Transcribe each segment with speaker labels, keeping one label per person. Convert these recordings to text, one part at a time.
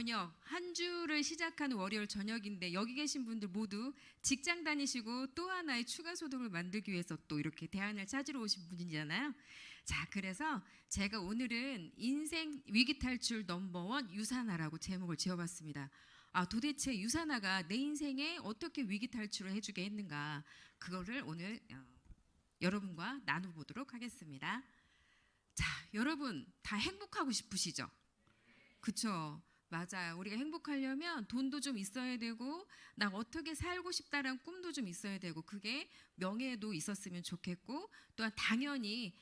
Speaker 1: 저녁, 한 주를 시작하는 월요일 저녁인데 여기 계신 분들 모두 직장 다니시고 또 하나의 추가 소득을 만들기 위해서 또 이렇게 대안을 찾으러 오신 분이잖아요. 자, 그래서 제가 오늘은 인생 위기 탈출 넘버원 유산화라고 제목을 지어봤습니다. 도대체 유산화가 내 인생에 어떻게 위기 탈출을 해주게 했는가, 그거를 오늘 여러분과 나눠보도록 하겠습니다. 자, 여러분 다 행복하고 싶으시죠? 그쵸? 맞아요. 우리가 행복하려면 돈도 좀 있어야 되고, 나 어떻게 살고 싶다라는 꿈도 좀 있어야 되고, 그게 명예도 있었으면 좋겠고, 또한 당연히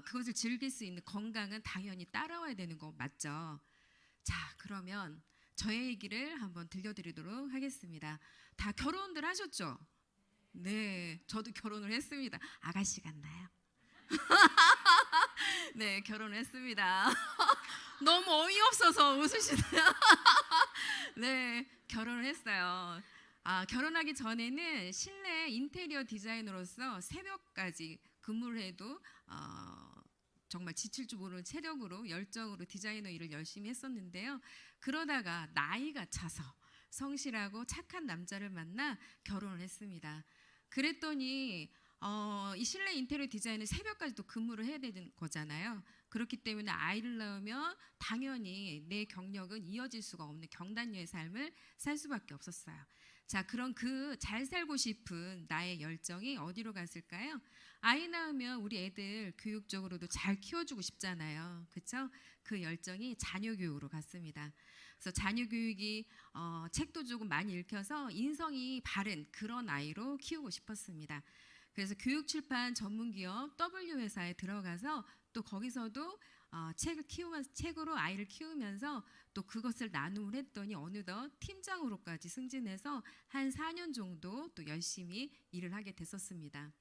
Speaker 1: 그것을 즐길 수 있는 건강은 당연히 따라와야 되는 거 맞죠? 자, 그러면 저의 얘기를 한번 들려드리도록 하겠습니다. 다 결혼들 하셨죠? 네, 저도 결혼을 했습니다. 아가씨 같나요? 네, 결혼을 했습니다. 너무 어이없어서 웃으시네요. 네, 결혼을 했어요. 결혼하기 전에는 실내 인테리어 디자이너로서 새벽까지 근무를 해도 정말 지칠 줄 모르는 체력으로, 열정으로 디자이너 일을 열심히 했었는데요. 그러다가 나이가 차서 성실하고 착한 남자를 만나 결혼을 했습니다. 그랬더니 이 실내 인테리어 디자인은 새벽까지도 근무를 해야 되는 거잖아요. 그렇기 때문에 아이를 낳으면 당연히 내 경력은 이어질 수가 없는 경단녀의 삶을 살 수밖에 없었어요. 자, 그럼 그 잘 살고 싶은 나의 열정이 어디로 갔을까요? 아이 낳으면 우리 애들 교육적으로도 잘 키워주고 싶잖아요. 그렇죠? 그 열정이 자녀 교육으로 갔습니다. 그래서 자녀 교육이 책도 조금 많이 읽혀서 인성이 바른 그런 아이로 키우고 싶었습니다. 그래서 교육출판 전문기업 W 회사에 들어가서 또 거기서도 책으로 아이를 키우면서 또 그것을 나눔을 했더니 어느덧 팀장으로까지 승진해서 한 4년 정도 또 열심히 일을 하게 됐었습니다.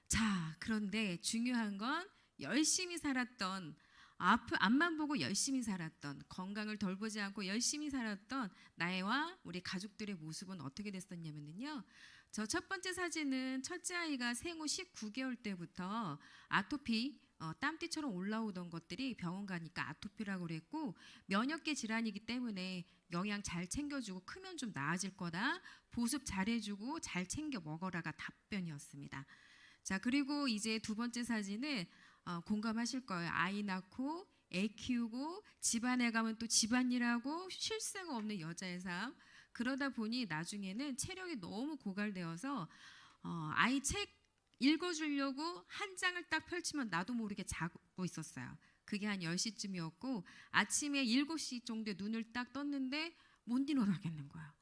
Speaker 1: 자, 그런데 중요한 건 열심히 살았던, 앞만 보고 열심히 살았던, 건강을 돌보지 않고 열심히 살았던 나와 우리 가족들의 모습은 어떻게 됐었냐면요. 저 첫 번째 사진은 첫째 아이가 생후 19개월 때부터 아토피, 땀띠처럼 올라오던 것들이 병원 가니까 아토피라고 그랬고, 면역계 질환이기 때문에 영양 잘 챙겨주고 크면 좀 나아질 거다, 보습 잘해주고 잘 챙겨 먹어라가 답변이었습니다. 자, 그리고 이제 두 번째 사진은 공감하실 거예요. 아이 낳고 애 키우고 집안에 가면 또 집안일하고 쉴 새가 없는 여자의 삶. 그러다 보니 나중에는 체력이 너무 고갈되어서 아이 책 읽어주려고 한 장을 딱 펼치면 나도 모르게 자고 있었어요. 그게 한 10시쯤이었고 아침에 7시 정도에 눈을 딱 떴는데 못 일어나겠는 거야.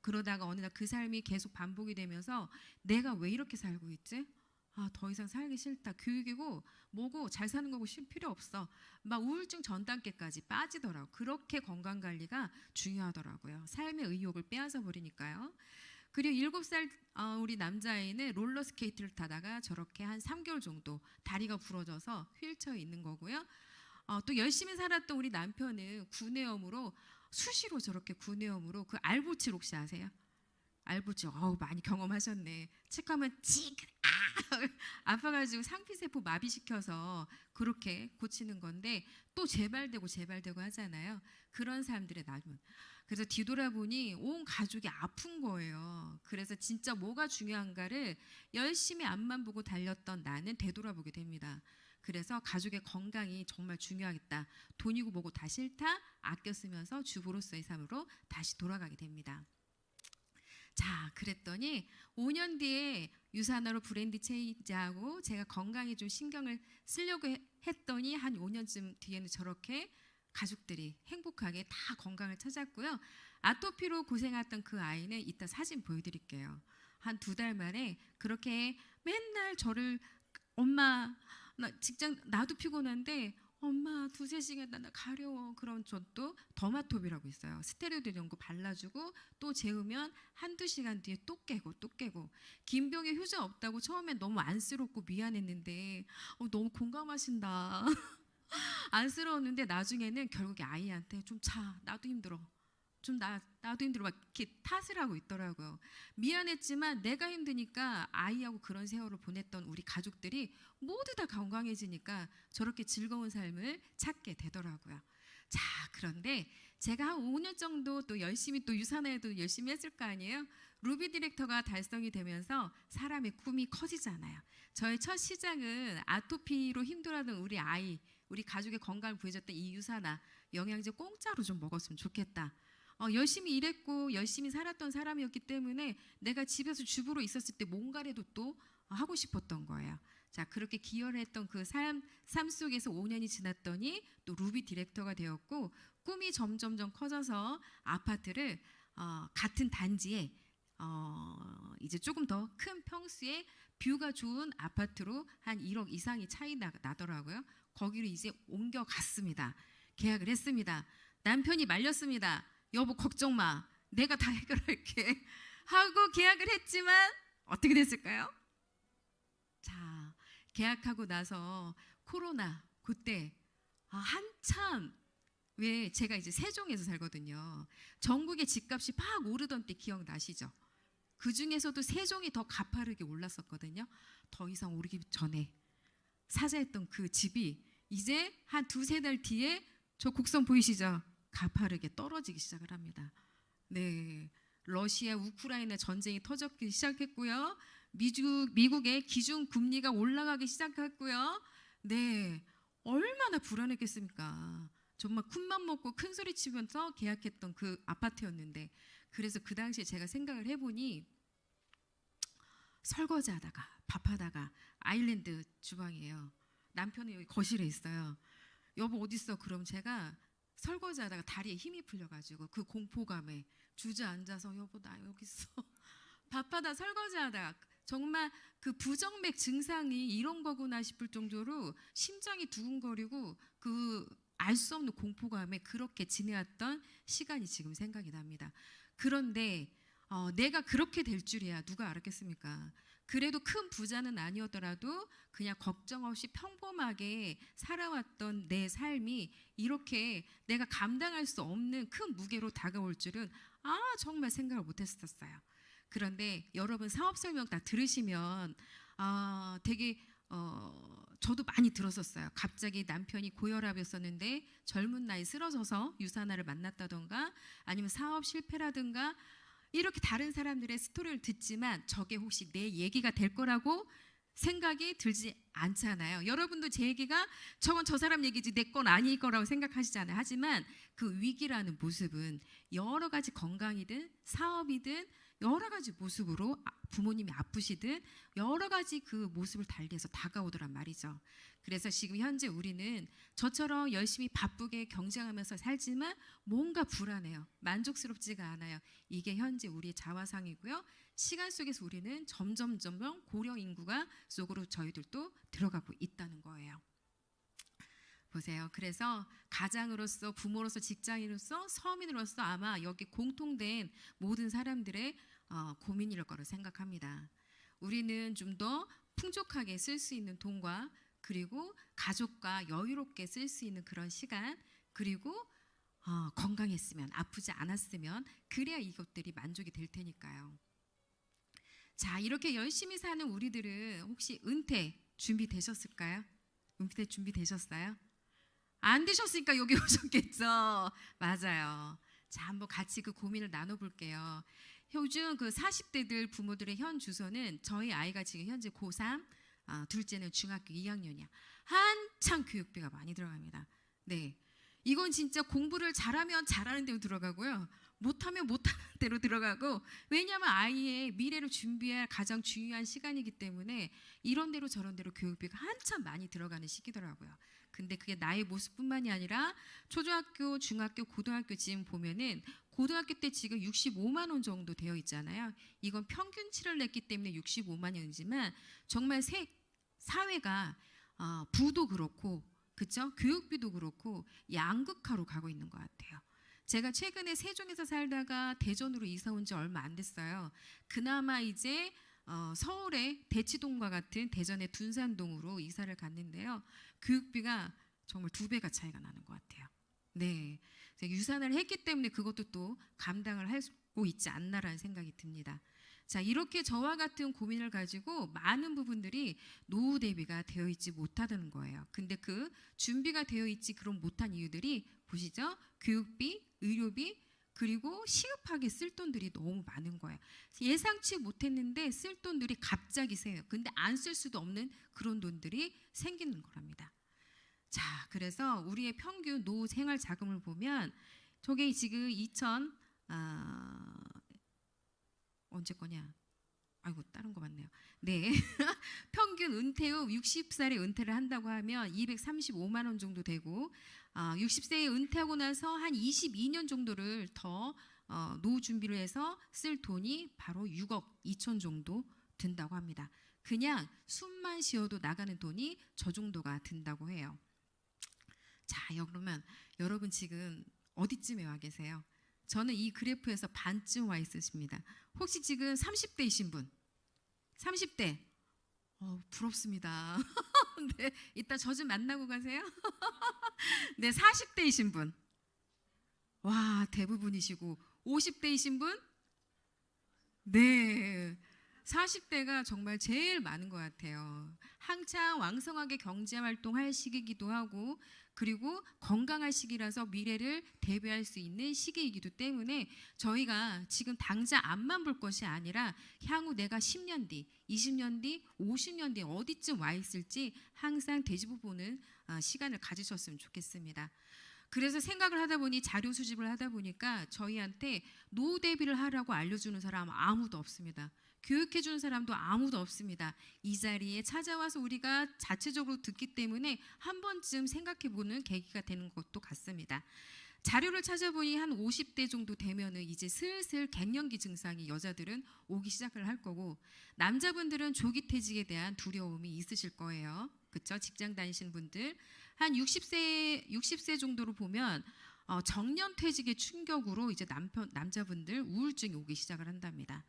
Speaker 1: 그러다가 어느 날 그 삶이 계속 반복이 되면서 내가 왜 이렇게 살고 있지? 더 이상 살기 싫다. 교육이고 뭐고 잘 사는 거고 필요 없어. 막 우울증 전 단계까지 빠지더라고. 그렇게 건강관리가 중요하더라고요. 삶의 의욕을 빼앗아 버리니까요. 그리고 7살 우리 남자아이는 롤러스케이트를 타다가 저렇게 한 3개월 정도 다리가 부러져서 휠체어에 있는 거고요. 또 열심히 살았던 우리 남편은 구내염으로 수시로 저렇게 구내염으로, 그 알보칠 혹시 아세요? 알보칠 많이 경험하셨네. 칙하면 아파가지고 상피세포 마비시켜서 그렇게 고치는 건데 또 재발되고 하잖아요. 그런 사람들의 나중. 그래서 뒤돌아보니 온 가족이 아픈 거예요. 그래서 진짜 뭐가 중요한가를 열심히 앞만 보고 달렸던 나는 되돌아보게 됩니다. 그래서 가족의 건강이 정말 중요하겠다. 돈이고 뭐고 다 싫다. 아껴 쓰면서 주부로서의 삶으로 다시 돌아가게 됩니다. 자, 그랬더니 5년 뒤에 유산화로 브랜드 체인지하고 제가 건강에 좀 신경을 쓰려고 했더니 한 5년쯤 뒤에는 저렇게 가족들이 행복하게 다 건강을 찾았고요. 아토피로 고생했던 그 아이는 이따 사진 보여드릴게요. 한 2달 만에 그렇게 맨날 저를 엄마 나 직장 나도 피곤한데 엄마 2-3시간 나 가려워. 그런 저도 더마톱이라고 있어요. 스테로이드 이런 거 발라주고 또 재우면 1-2시간 뒤에 또 깨고 김병에 효자 없다고 처음엔 너무 안쓰럽고 미안했는데 너무 공감하신다. 안쓰러웠는데 나중에는 결국에 아이한테 좀 자, 나도 힘들어. 나도 힘들어. 막 이렇게 탓을 하고 있더라고요. 미안했지만 내가 힘드니까 아이하고 그런 세월을 보냈던 우리 가족들이 모두 다 건강해지니까 저렇게 즐거운 삶을 찾게 되더라고요. 자, 그런데 제가 한 5년 정도 또 열심히 또 유산에도 열심히 했을 거 아니에요. 루비 디렉터가 달성이 되면서 사람의 꿈이 커지잖아요. 저의 첫 시작은 아토피로 힘들어하던 우리 아이, 우리 가족의 건강을 구해줬던 이 유산아, 영양제 공짜로 좀 먹었으면 좋겠다. 열심히 일했고 열심히 살았던 사람이었기 때문에 내가 집에서 주부로 있었을 때 뭔가라도 또 하고 싶었던 거예요. 자, 그렇게 기여를 했던 그 삶 속에서 5년이 지났더니 또 루비 디렉터가 되었고, 꿈이 점점점 커져서 아파트를 같은 단지에 이제 조금 더 큰 평수에 뷰가 좋은 아파트로 한 1억 이상이 차이 나더라고요. 거기로 이제 옮겨갔습니다. 계약을 했습니다. 남편이 말렸습니다. 여보 걱정 마, 내가 다 해결할게 하고 계약을 했지만 어떻게 됐을까요? 자, 계약하고 나서 코로나 그때 한참, 왜 제가 이제 세종에서 살거든요. 전국의 집값이 막 오르던 때 기억나시죠? 그 중에서도 세종이 더 가파르게 올랐었거든요. 더 이상 오르기 전에 사자했던 그 집이 이제 한 두세 달 뒤에 저 곡선 보이시죠? 가파르게 떨어지기 시작을 합니다. 네, 러시아 우크라이나 전쟁이 터졌기 시작했고요. 미국의 기준 금리가 올라가기 시작했고요. 네, 얼마나 불안했겠습니까? 정말 큰맘 먹고 큰 소리 치면서 계약했던 그 아파트였는데, 그래서 그 당시에 제가 생각을 해보니 설거지하다가 밥하다가 아일랜드 주방이에요. 남편이 여기 거실에 있어요. 여보 어디 있어? 그럼 제가 설거지하다가 다리에 힘이 풀려가지고 그 공포감에 주저앉아서 여보 나 여기 있어. 밥하다 설거지하다가 정말 그 부정맥 증상이 이런 거구나 싶을 정도로 심장이 두근거리고 그 알 수 없는 공포감에 그렇게 지내왔던 시간이 지금 생각이 납니다. 그런데 내가 그렇게 될 줄이야 누가 알았겠습니까? 그래도 큰 부자는 아니었더라도 그냥 걱정 없이 평범하게 살아왔던 내 삶이 이렇게 내가 감당할 수 없는 큰 무게로 다가올 줄은 정말 생각을 못했었어요. 그런데 여러분 사업 설명 다 들으시면 되게 저도 많이 들었었어요. 갑자기 남편이 고혈압이었었는데 젊은 나이 쓰러져서 유산화를 만났다던가 아니면 사업 실패라든가 이렇게 다른 사람들의 스토리를 듣지만 저게 혹시 내 얘기가 될 거라고 생각이 들지 않잖아요. 여러분도 제 얘기가 저건 저 사람 얘기지 내 건 아닐 거라고 생각하시잖아요. 하지만 그 위기라는 모습은 여러 가지 건강이든 사업이든 여러 가지 모습으로 부모님이 아프시든 여러 가지 그 모습을 달리해서 다가오더란 말이죠. 그래서 지금 현재 우리는 저처럼 열심히 바쁘게 경쟁하면서 살지만 뭔가 불안해요. 만족스럽지가 않아요. 이게 현재 우리의 자화상이고요. 시간 속에서 우리는 점점 고령 인구가 속으로 저희들도 들어가고 있다는 거예요. 보세요. 그래서 가장으로서, 부모로서, 직장인으로서, 서민으로서 아마 여기 공통된 모든 사람들의 고민일 거로 생각합니다. 우리는 좀 더 풍족하게 쓸 수 있는 돈과 그리고 가족과 여유롭게 쓸 수 있는 그런 시간, 그리고 건강했으면, 아프지 않았으면 그래야 이것들이 만족이 될 테니까요. 자, 이렇게 열심히 사는 우리들은 혹시 은퇴 준비되셨을까요? 은퇴 준비되셨어요? 안 되셨으니까 여기 오셨겠죠. 맞아요. 자, 한번 같이 그 고민을 나눠볼게요. 요즘 그 40대들 부모들의 현 주소는 저희 아이가 지금 현재 고3, 둘째는 중학교 2학년이야. 한창 교육비가 많이 들어갑니다. 네, 이건 진짜 공부를 잘하면 잘하는 데로 들어가고요. 못하면 못하는 대로 들어가고, 왜냐하면 아이의 미래를 준비할 가장 중요한 시간이기 때문에 이런 대로 저런 대로 교육비가 한참 많이 들어가는 시기더라고요. 근데 그게 나의 모습뿐만이 아니라 초등학교, 중학교, 고등학교쯤 보면은 고등학교 때 지금 65만 원 정도 되어 있잖아요. 이건 평균치를 냈기 때문에 65만 원이지만 정말 사회가 부도 그렇고, 그렇죠? 교육비도 그렇고 양극화로 가고 있는 것 같아요. 제가 최근에 세종에서 살다가 대전으로 이사 온 지 얼마 안 됐어요. 그나마 이제 서울의 대치동과 같은 대전의 둔산동으로 이사를 갔는데요. 교육비가 정말 2배가 차이가 나는 것 같아요. 네, 유산을 했기 때문에 그것도 또 감당을 하고 있지 않나라는 생각이 듭니다. 자, 이렇게 저와 같은 고민을 가지고 많은 부분들이 노후 대비가 되어 있지 못하다는 거예요. 근데 그 준비가 되어 있지 그런 못한 이유들이 보시죠. 교육비, 의료비, 그리고 시급하게 쓸 돈들이 너무 많은 거예요. 예상치 못했는데 쓸 돈들이 갑자기 세요. 근데 안 쓸 수도 없는 그런 돈들이 생기는 거랍니다. 자, 그래서 우리의 평균 노후 생활 자금을 보면 저게 지금 언제 거냐? 아이고, 다른 거 맞네요. 네. 평균 은퇴 후 60살에 은퇴를 한다고 하면 235만 원 정도 되고 60세에 은퇴하고 나서 한 22년 정도를 더 노후 준비를 해서 쓸 돈이 바로 6억 2천 정도 든다고 합니다. 그냥 숨만 쉬어도 나가는 돈이 저 정도가 든다고 해요. 자, 그러면 여러분 지금 어디쯤에 와 계세요? 저는 이 그래프에서 반쯤 와 있으십니다. 혹시 지금 30대이신 분? 30대? 부럽습니다. 네, 이따 저 좀 만나고 가세요. 네, 40대이신 분? 와, 대부분이시고 50대이신 분? 네, 40대가 정말 제일 많은 것 같아요. 한창 왕성하게 경제활동할 시기이기도 하고 그리고 건강할 시기라서 미래를 대비할 수 있는 시기이기도 때문에 저희가 지금 당장 앞만 볼 것이 아니라 향후 내가 10년 뒤, 20년 뒤, 50년 뒤에 어디쯤 와 있을지 항상 되짚어보는 시간을 가지셨으면 좋겠습니다. 그래서 생각을 하다 보니 자료 수집을 하다 보니까 저희한테 노후 대비를 하라고 알려주는 사람 아무도 없습니다. 교육해주는 사람도 아무도 없습니다. 이 자리에 찾아와서 우리가 자체적으로 듣기 때문에 한 번쯤 생각해보는 계기가 되는 것도 같습니다. 자료를 찾아보니 한 50대 정도 되면은 이제 슬슬 갱년기 증상이 여자들은 오기 시작을 할 거고 남자분들은 조기 퇴직에 대한 두려움이 있으실 거예요. 그렇죠? 직장 다니시는 분들 한 60세 정도로 보면 정년 퇴직의 충격으로 이제 남자분들 우울증이 오기 시작을 한답니다.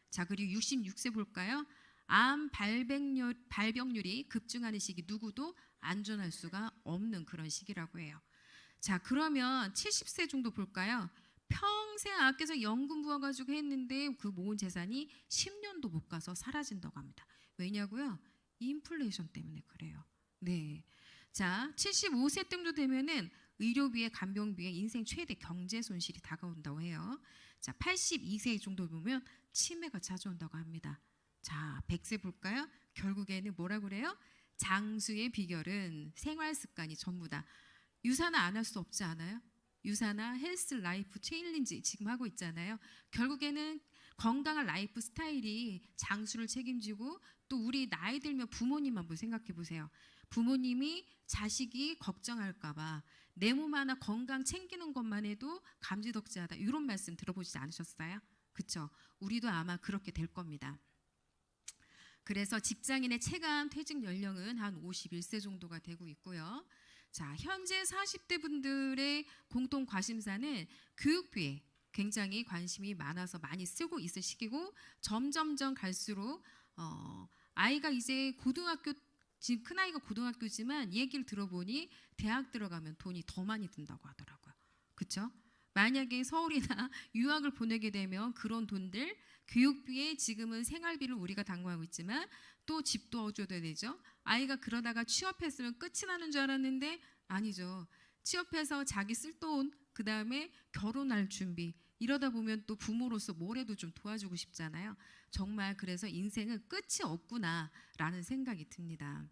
Speaker 1: 자, 그리고 66세 볼까요? 암 발병률이 급증하는 시기 누구도 안전할 수가 없는 그런 시기라고 해요. 자, 그러면 70세 정도 볼까요? 평생 아껴서 연금 부어가지고 했는데 그 모은 재산이 10년도 못 가서 사라진다고 합니다. 왜냐고요? 인플레이션 때문에 그래요. 네. 자, 75세 정도 되면은 의료비에 간병비에 인생 최대 경제 손실이 다가온다고 해요. 자, 82세 정도 보면 치매가 찾아온다고 합니다. 자, 100세 볼까요? 결국에는 뭐라 그래요? 장수의 비결은 생활 습관이 전부다. 유산화 안 할 수 없지 않아요? 유산화, 헬스, 라이프, 체일린지 지금 하고 있잖아요. 결국에는 건강한 라이프 스타일이 장수를 책임지고 또 우리 나이 들면 부모님 한번 생각해 보세요. 부모님이 자식이 걱정할까 봐 내 몸 하나 건강 챙기는 것만 해도 감지덕지하다 이런 말씀 들어보지 않으셨어요? 그렇죠? 우리도 아마 그렇게 될 겁니다. 그래서 직장인의 체감 퇴직 연령은 한 51세 정도가 되고 있고요. 자, 현재 40대 분들의 공통 관심사는 교육비에 굉장히 관심이 많아서 많이 쓰고 있을 시기고 점점점 갈수록 아이가 이제 고등학교 지금 큰아이가 고등학교지만 얘기를 들어보니 대학 들어가면 돈이 더 많이 든다고 하더라고요. 그렇죠? 만약에 서울이나 유학을 보내게 되면 그런 돈들 교육비에 지금은 생활비를 우리가 당구하고 있지만 또 집도 얻어야 되죠. 아이가 그러다가 취업했으면 끝이 나는 줄 알았는데 아니죠. 취업해서 자기 쓸 돈 그다음에 결혼할 준비 이러다 보면 또 부모로서 뭐래도 좀 도와주고 싶잖아요. 정말 그래서 인생은 끝이 없구나라는 생각이 듭니다.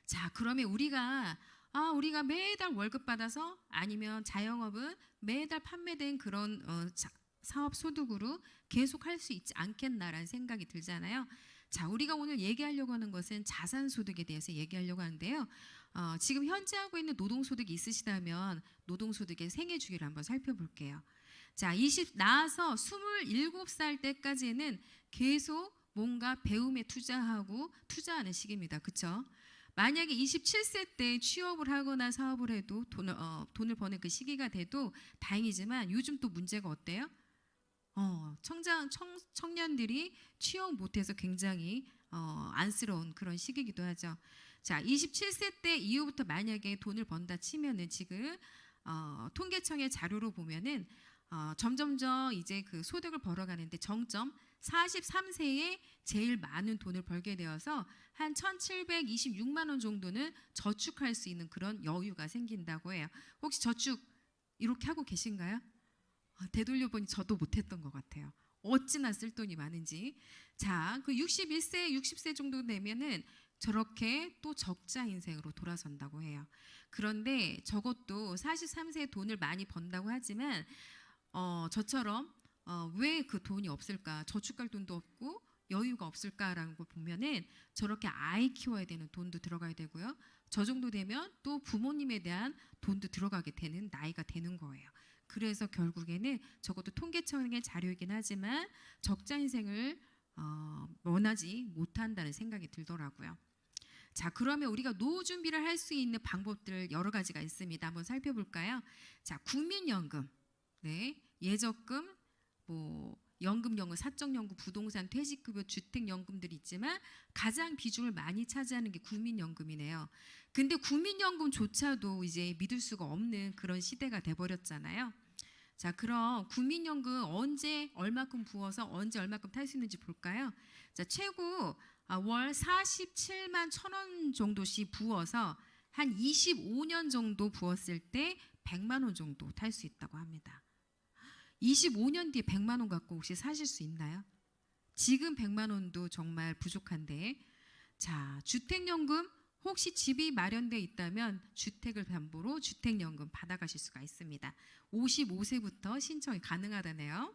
Speaker 1: 자, 그러면 우리가 매달 월급 받아서 아니면 자영업은 매달 판매된 그런 사업 소득으로 계속 할 수 있지 않겠나라는 생각이 들잖아요. 자, 우리가 오늘 얘기하려고 하는 것은 자산소득에 대해서 얘기하려고 하는데요. 지금 현재 하고 있는 노동소득이 있으시다면 노동소득의 생애주기를 한번 살펴볼게요. 자, 나와서 27살 때까지는 계속 뭔가 배움에 투자하는 시기입니다. 그렇죠? 만약에 27세 때 취업을 하거나 사업을 해도 돈을 버는 그 시기가 돼도 다행이지만 요즘 또 문제가 어때요? 청년들이 취업 못해서 굉장히 안쓰러운 그런 시기이기도 하죠. 자, 27세 때 이후부터 만약에 돈을 번다 치면은 지금 통계청의 자료로 보면은 점점점 이제 그 소득을 벌어가는데 정점 43세에 제일 많은 돈을 벌게 되어서 한 1,726만 원 정도는 저축할 수 있는 그런 여유가 생긴다고 해요. 혹시 저축 이렇게 하고 계신가요? 되돌려보니 저도 못했던 것 같아요. 어찌나 쓸 돈이 많은지. 자, 그 61세, 60세 정도 되면은 저렇게 또 적자 인생으로 돌아선다고 해요. 그런데 저것도 43세에 돈을 많이 번다고 하지만 저처럼 왜 그 돈이 없을까? 저축할 돈도 없고 여유가 없을까라는 걸 보면은 저렇게 아이 키워야 되는 돈도 들어가야 되고요. 저 정도 되면 또 부모님에 대한 돈도 들어가게 되는 나이가 되는 거예요. 그래서 결국에는 적어도 통계청의 자료이긴 하지만 적자 인생을 원하지 못한다는 생각이 들더라고요. 자, 그러면 우리가 노후 준비를 할 수 있는 방법들 여러 가지가 있습니다. 한번 살펴볼까요? 자, 국민연금, 네, 예적금, 뭐 연금연금, 사적연금, 부동산, 퇴직급여, 주택연금들이 있지만 가장 비중을 많이 차지하는 게 국민연금이네요. 근데 국민연금조차도 이제 믿을 수가 없는 그런 시대가 돼버렸잖아요. 자, 그럼 국민연금 언제 얼마큼 부어서 언제 얼마큼 탈 수 있는지 볼까요? 자, 최고 월 47만 1,000원 정도씩 부어서 한 25년 정도 부었을 때 100만 원 정도 탈 수 있다고 합니다. 25년 뒤에 100만 원 갖고 혹시 사실 수 있나요? 지금 100만 원도 정말 부족한데. 자, 주택연금 혹시 집이 마련되어 있다면 주택을 담보로 주택연금 받아가실 수가 있습니다. 55세부터 신청이 가능하다네요.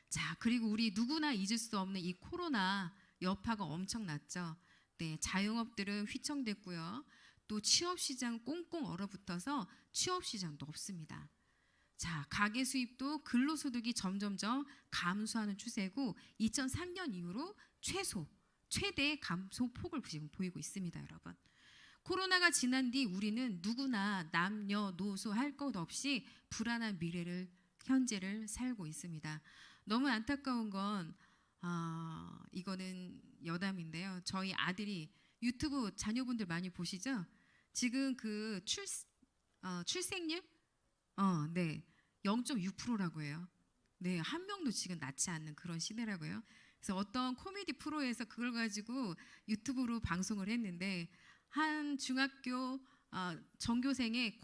Speaker 1: 자, 그리고 우리 누구나 잊을 수 없는 이 코로나 여파가 엄청났죠. 네, 자영업들은 휘청됐고요. 또 취업시장 꽁꽁 얼어붙어서 취업시장도 없습니다. 자, 가계 수입도 근로소득이 점점점 감소하는 추세고 2003년 이후로 최대 감소폭을 지금 보이고 있습니다, 여러분. 코로나가 지난 뒤 우리는 누구나 남녀노소 할 것 없이 불안한 미래를 현재를 살고 있습니다. 너무 안타까운 건 이거는 여담인데요. 저희 아들이 유튜브 자녀분들 많이 보시죠? 지금 그 출생률 네, 0.6%라고 해요. 네, 한 명도 지금 낳지 않는 그런 시대라고요. 그래서 어떤 코미디 프로에서 그걸 가지고 유튜브로 방송을 했는데 한 중학교 전교생의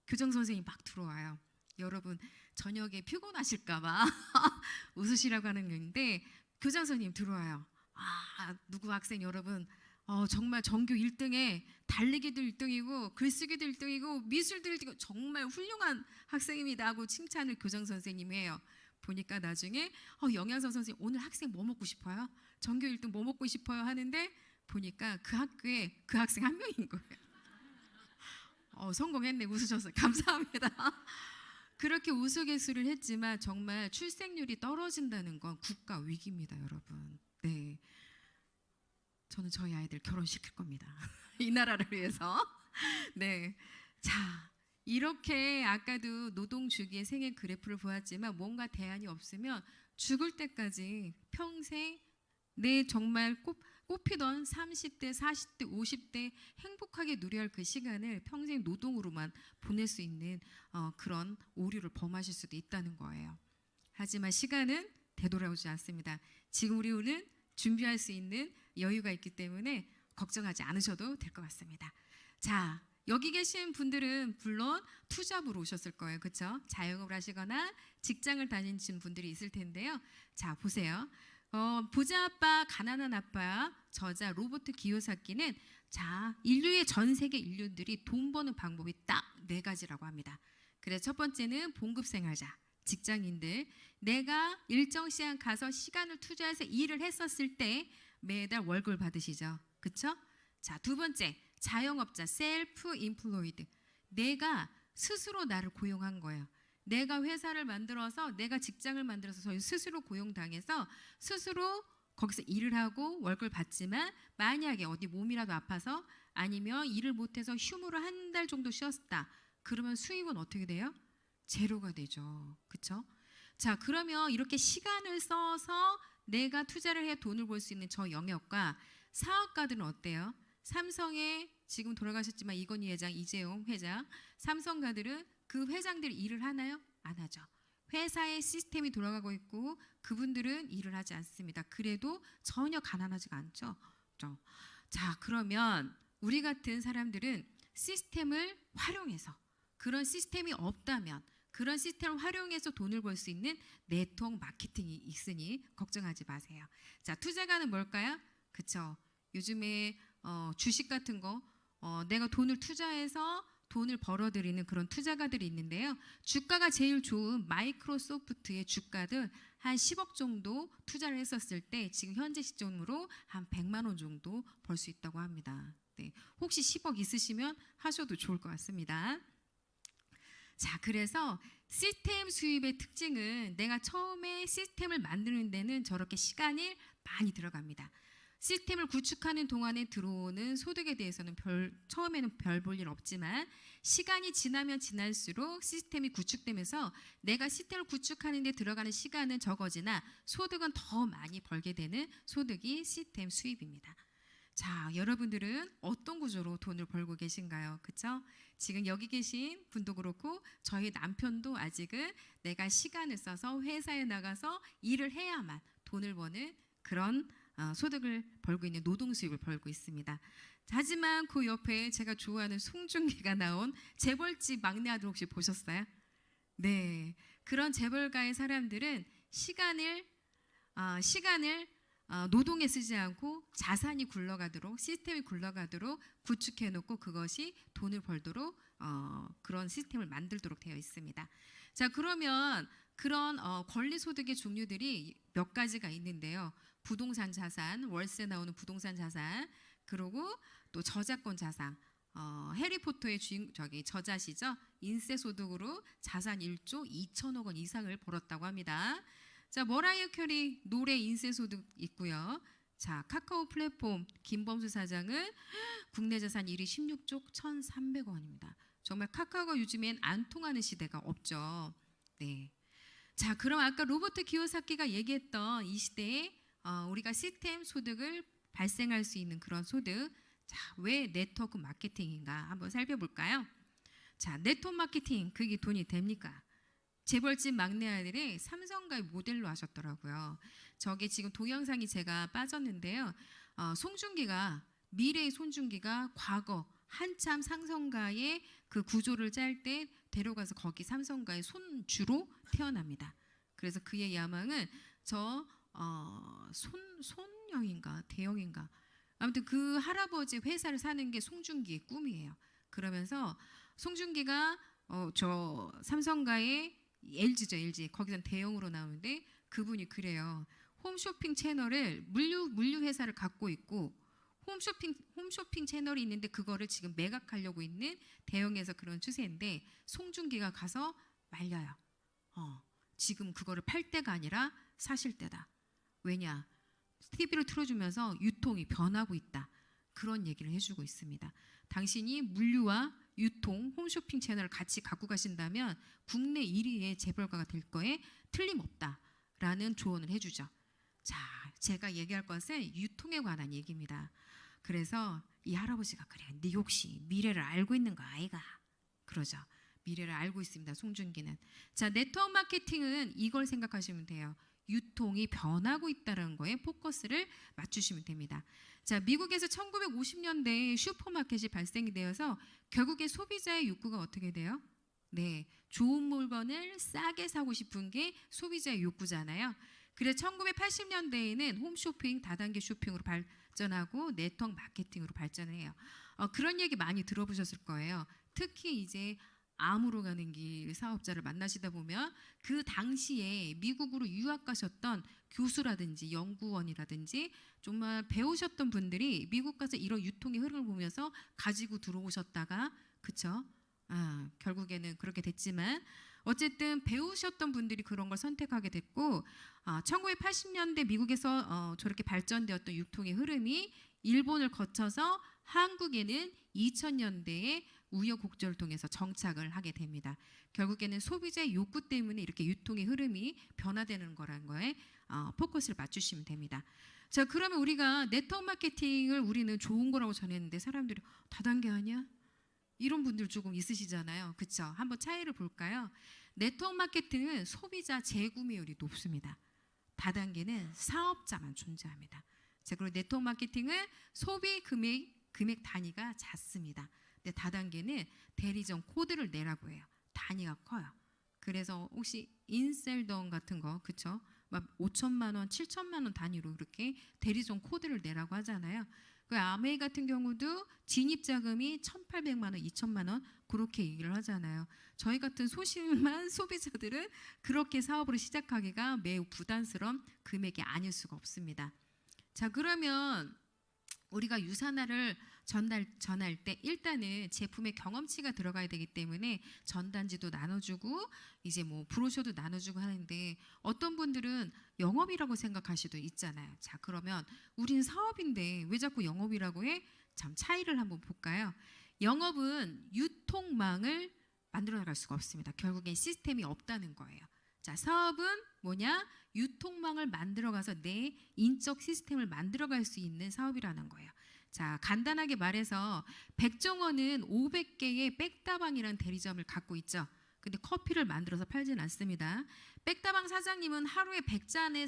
Speaker 1: 교장 선생님이 막 들어와요. 여러분 저녁에 피곤하실까봐 웃으시라고 하는 건데 교장 선생님 들어와요. 누구 학생 여러분 정말 전교 1등에 달리기도 1등이고 글쓰기도 1등이고 미술도 1등이고 정말 훌륭한 학생입니다 하고 칭찬을 교장 선생님이 해요. 보니까 나중에 영양사 선생님 오늘 학생 뭐 먹고 싶어요? 전교 1등 뭐 먹고 싶어요? 하는데 보니까 그 학교에 그 학생 한 명인 거예요. 성공했네. 웃으셨어요. 감사합니다. 그렇게 우스갯소리를 했지만 정말 출생률이 떨어진다는 건 국가 위기입니다, 여러분. 네, 저는 저희 아이들 결혼시킬 겁니다. 이 나라를 위해서. 네, 자, 이렇게 아까도 노동주기의 생애 그래프를 보았지만 뭔가 대안이 없으면 죽을 때까지 평생 내 정말 꽃피던 30대, 40대, 50대 행복하게 누려야 할 그 시간을 평생 노동으로만 보낼 수 있는 그런 오류를 범하실 수도 있다는 거예요. 하지만 시간은 되돌아오지 않습니다. 지금 우리는 준비할 수 있는 여유가 있기 때문에 걱정하지 않으셔도 될 것 같습니다. 자, 여기 계신 분들은 물론 투잡으로 오셨을 거예요. 그렇죠? 자영업을 하시거나 직장을 다니신 분들이 있을 텐데요. 자, 보세요. 부자 아빠, 가난한 아빠, 저자 로버트 기요사키는 자, 인류의 전 세계 인류들이 돈 버는 방법이 딱 4가지라고 합니다. 그래서 첫 번째는 봉급생활자, 직장인들. 내가 일정 시간 가서 시간을 투자해서 일을 했었을 때 매달 월급을 받으시죠. 그렇죠? 자, 두 번째, 자영업자, 셀프 인플로이드. 내가 스스로 나를 고용한 거예요. 내가 회사를 만들어서 내가 직장을 만들어서 저희 스스로 고용당해서 스스로 거기서 일을 하고 월급을 받지만 만약에 어디 몸이라도 아파서 아니면 일을 못해서 휴무를 한 달 정도 쉬었다. 그러면 수입은 어떻게 돼요? 제로가 되죠. 그렇죠? 자, 그러면 이렇게 시간을 써서 내가 투자를 해야 돈을 벌 수 있는 저 영역과 사업가들은 어때요? 삼성에 지금 돌아가셨지만 이건희 회장, 이재용 회장, 삼성가들은 그 회장들이 일을 하나요? 안 하죠. 회사의 시스템이 돌아가고 있고 그분들은 일을 하지 않습니다. 그래도 전혀 가난하지가 않죠. 자, 그러면 우리 같은 사람들은 시스템을 활용해서, 그런 시스템이 없다면 그런 시스템을 활용해서 돈을 벌 수 있는 네트워크 마케팅이 있으니 걱정하지 마세요. 자, 투자가는 뭘까요? 그쵸? 요즘에 주식 같은 거 내가 돈을 투자해서 돈을 벌어들이는 그런 투자가들이 있는데요. 주가가 제일 좋은 마이크로소프트의 주가들 한 10억 정도 투자를 했었을 때 지금 현재 시점으로 한 100만 원 정도 벌 수 있다고 합니다. 네, 혹시 10억 있으시면 하셔도 좋을 것 같습니다. 자, 그래서 시스템 수입의 특징은 내가 처음에 시스템을 만드는 데는 저렇게 시간이 많이 들어갑니다. 시스템을 구축하는 동안에 들어오는 소득에 대해서는 처음에는 별 볼 일 없지만 시간이 지나면 지날수록 시스템이 구축되면서 내가 시스템을 구축하는 데 들어가는 시간은 적어지나 소득은 더 많이 벌게 되는 소득이 시스템 수입입니다. 자, 여러분들은 어떤 구조로 돈을 벌고 계신가요? 그렇죠? 지금 여기 계신 분도 그렇고 저희 남편도 아직은 내가 시간을 써서 회사에 나가서 일을 해야만 돈을 버는 그런 소득을 벌고 있는 노동 수입을 벌고 있습니다. 하지만 그 옆에 제가 좋아하는 송중기가 나온 재벌집 막내 아들 혹시 보셨어요? 네, 그런 재벌가의 사람들은 시간을 노동에 쓰지 않고 자산이 굴러가도록, 시스템이 굴러가도록 구축해 놓고 그것이 돈을 벌도록 그런 시스템을 만들도록 되어 있습니다. 자, 그러면 그런 권리소득의 종류들이 몇 가지가 있는데요. 부동산 자산, 월세 나오는 부동산 자산, 그리고 또 저작권 자산, 해리포터의 저자시죠. 인쇄소득으로 자산 1조 2천억 원 이상을 벌었다고 합니다. 자, 머라이어 캐리 노래 인쇄소득 있고요. 자, 카카오 플랫폼 김범수 사장은 국내 자산 1위 16조 1,300원입니다. 정말 카카오가 요즘엔 안 통하는 시대가 없죠. 네. 자, 그럼 아까 로버트 키요사키가 얘기했던 이 시대에 우리가 시스템 소득을 발생할 수 있는 그런 소득. 자, 왜 네트워크 마케팅인가 한번 살펴볼까요? 자, 네트워크 마케팅 그게 돈이 됩니까? 재벌집 막내 아들이 삼성가의 모델로 하셨더라고요. 저게 지금 동영상이 제가 빠졌는데요. 미래의 손준기가 과거 한참 삼성가의 그 구조를 짤 때 데려가서 거기 삼성가의 손주로 태어납니다. 그래서 그의 야망은 손영인가 대영인가 아무튼 그 할아버지 회사를 사는 게 송중기의 꿈이에요. 그러면서 송중기가 저 삼성가의 LG죠, LG. 거기선 대형으로 나오는데 그분이 그래요. 홈쇼핑 채널을 물류 회사를 갖고 있고 홈쇼핑 채널이 있는데 그거를 지금 매각하려고 있는 대형에서 그런 추세인데 송중기가 가서 말려요. 지금 그거를 팔 때가 아니라 사실 때다. 왜냐? TV를 틀어주면서 유통이 변하고 있다. 그런 얘기를 해주고 있습니다. 당신이 물류와 유통, 홈쇼핑 채널을 같이 갖고 가신다면 국내 1위의 재벌가가 될 거에 틀림없다라는 조언을 해주죠. 자, 제가 얘기할 것은 유통에 관한 얘기입니다. 그래서 이 할아버지가 그래, 네 혹시 미래를 알고 있는 거 아이가? 그러죠. 미래를 알고 있습니다. 송중기는. 자, 네트워크 마케팅은 이걸 생각하시면 돼요. 유통이 변하고 있다는 거에 포커스를 맞추시면 됩니다. 자, 미국에서 1950년대에 슈퍼마켓이 발생이 되어서 결국에 소비자의 욕구가 어떻게 돼요? 네, 좋은 물건을 싸게 사고 싶은 게 소비자의 욕구잖아요. 그래서 1980년대에는 홈쇼핑, 다단계 쇼핑으로 발전하고 네트워크 마케팅으로 발전해요. 그런 얘기 많이 들어보셨을 거예요. 특히 이제 암으로 가는 길 사업자를 만나시다 보면 그 당시에 미국으로 유학 가셨던 교수라든지 연구원이라든지 정말 배우셨던 분들이 미국 가서 이런 유통의 흐름을 보면서 가지고 들어오셨다가 그쵸? 결국에는 그렇게 됐지만 어쨌든 배우셨던 분들이 그런 걸 선택하게 됐고 1980년대 미국에서 저렇게 발전되었던 유통의 흐름이 일본을 거쳐서 한국에는 2000년대에 우여곡절을 통해서 정착을 하게 됩니다. 결국에는 소비자의 욕구 때문에 이렇게 유통의 흐름이 변화되는 거라는 거에 포커스를 맞추시면 됩니다. 자, 그러면 우리가 네트워크 마케팅을 우리는 좋은 거라고 전했는데 사람들이 다단계 아니야? 이런 분들 조금 있으시잖아요. 그렇죠? 한번 차이를 볼까요? 네트워크 마케팅은 소비자 재구매율이 높습니다. 다단계는 사업자만 존재합니다. 자, 그리고 네트워크 마케팅은 소비 금액 단위가 작습니다. 근데 다단계는 대리점 코드를 내라고 해요. 단위가 커요. 그래서 혹시 인셀던 같은 거, 그쵸? 막 5천만 원, 7천만 원 단위로 이렇게 대리점 코드를 내라고 하잖아요. 그 아메이 같은 경우도 진입 자금이 1,800만 원, 2천만 원 그렇게 얘기를 하잖아요. 저희 같은 소심한 소비자들은 그렇게 사업을 시작하기가 매우 부담스러운 금액이 아닐 수가 없습니다. 자, 그러면 우리가 유산화를 전할 때 일단은 제품의 경험치가 들어가야 되기 때문에 전단지도 나눠주고 이제 뭐 브로셔도 나눠주고 하는데 어떤 분들은 영업이라고 생각할 수도 있잖아요. 자, 그러면 우린 사업인데 왜 자꾸 영업이라고 해? 참 차이를 한번 볼까요? 영업은 유통망을 만들어 나갈 수가 없습니다. 결국엔 시스템이 없다는 거예요. 자, 사업은 뭐냐? 유통망을 만들어가서 내 인적 시스템을 만들어갈 수 있는 사업이라는 거예요. 자, 간단하게 말해서 백종원은 500개의 백다방이라는 대리점을 갖고 있죠. 근데 커피를 만들어서 팔진 않습니다. 백다방 사장님은 하루에 100잔의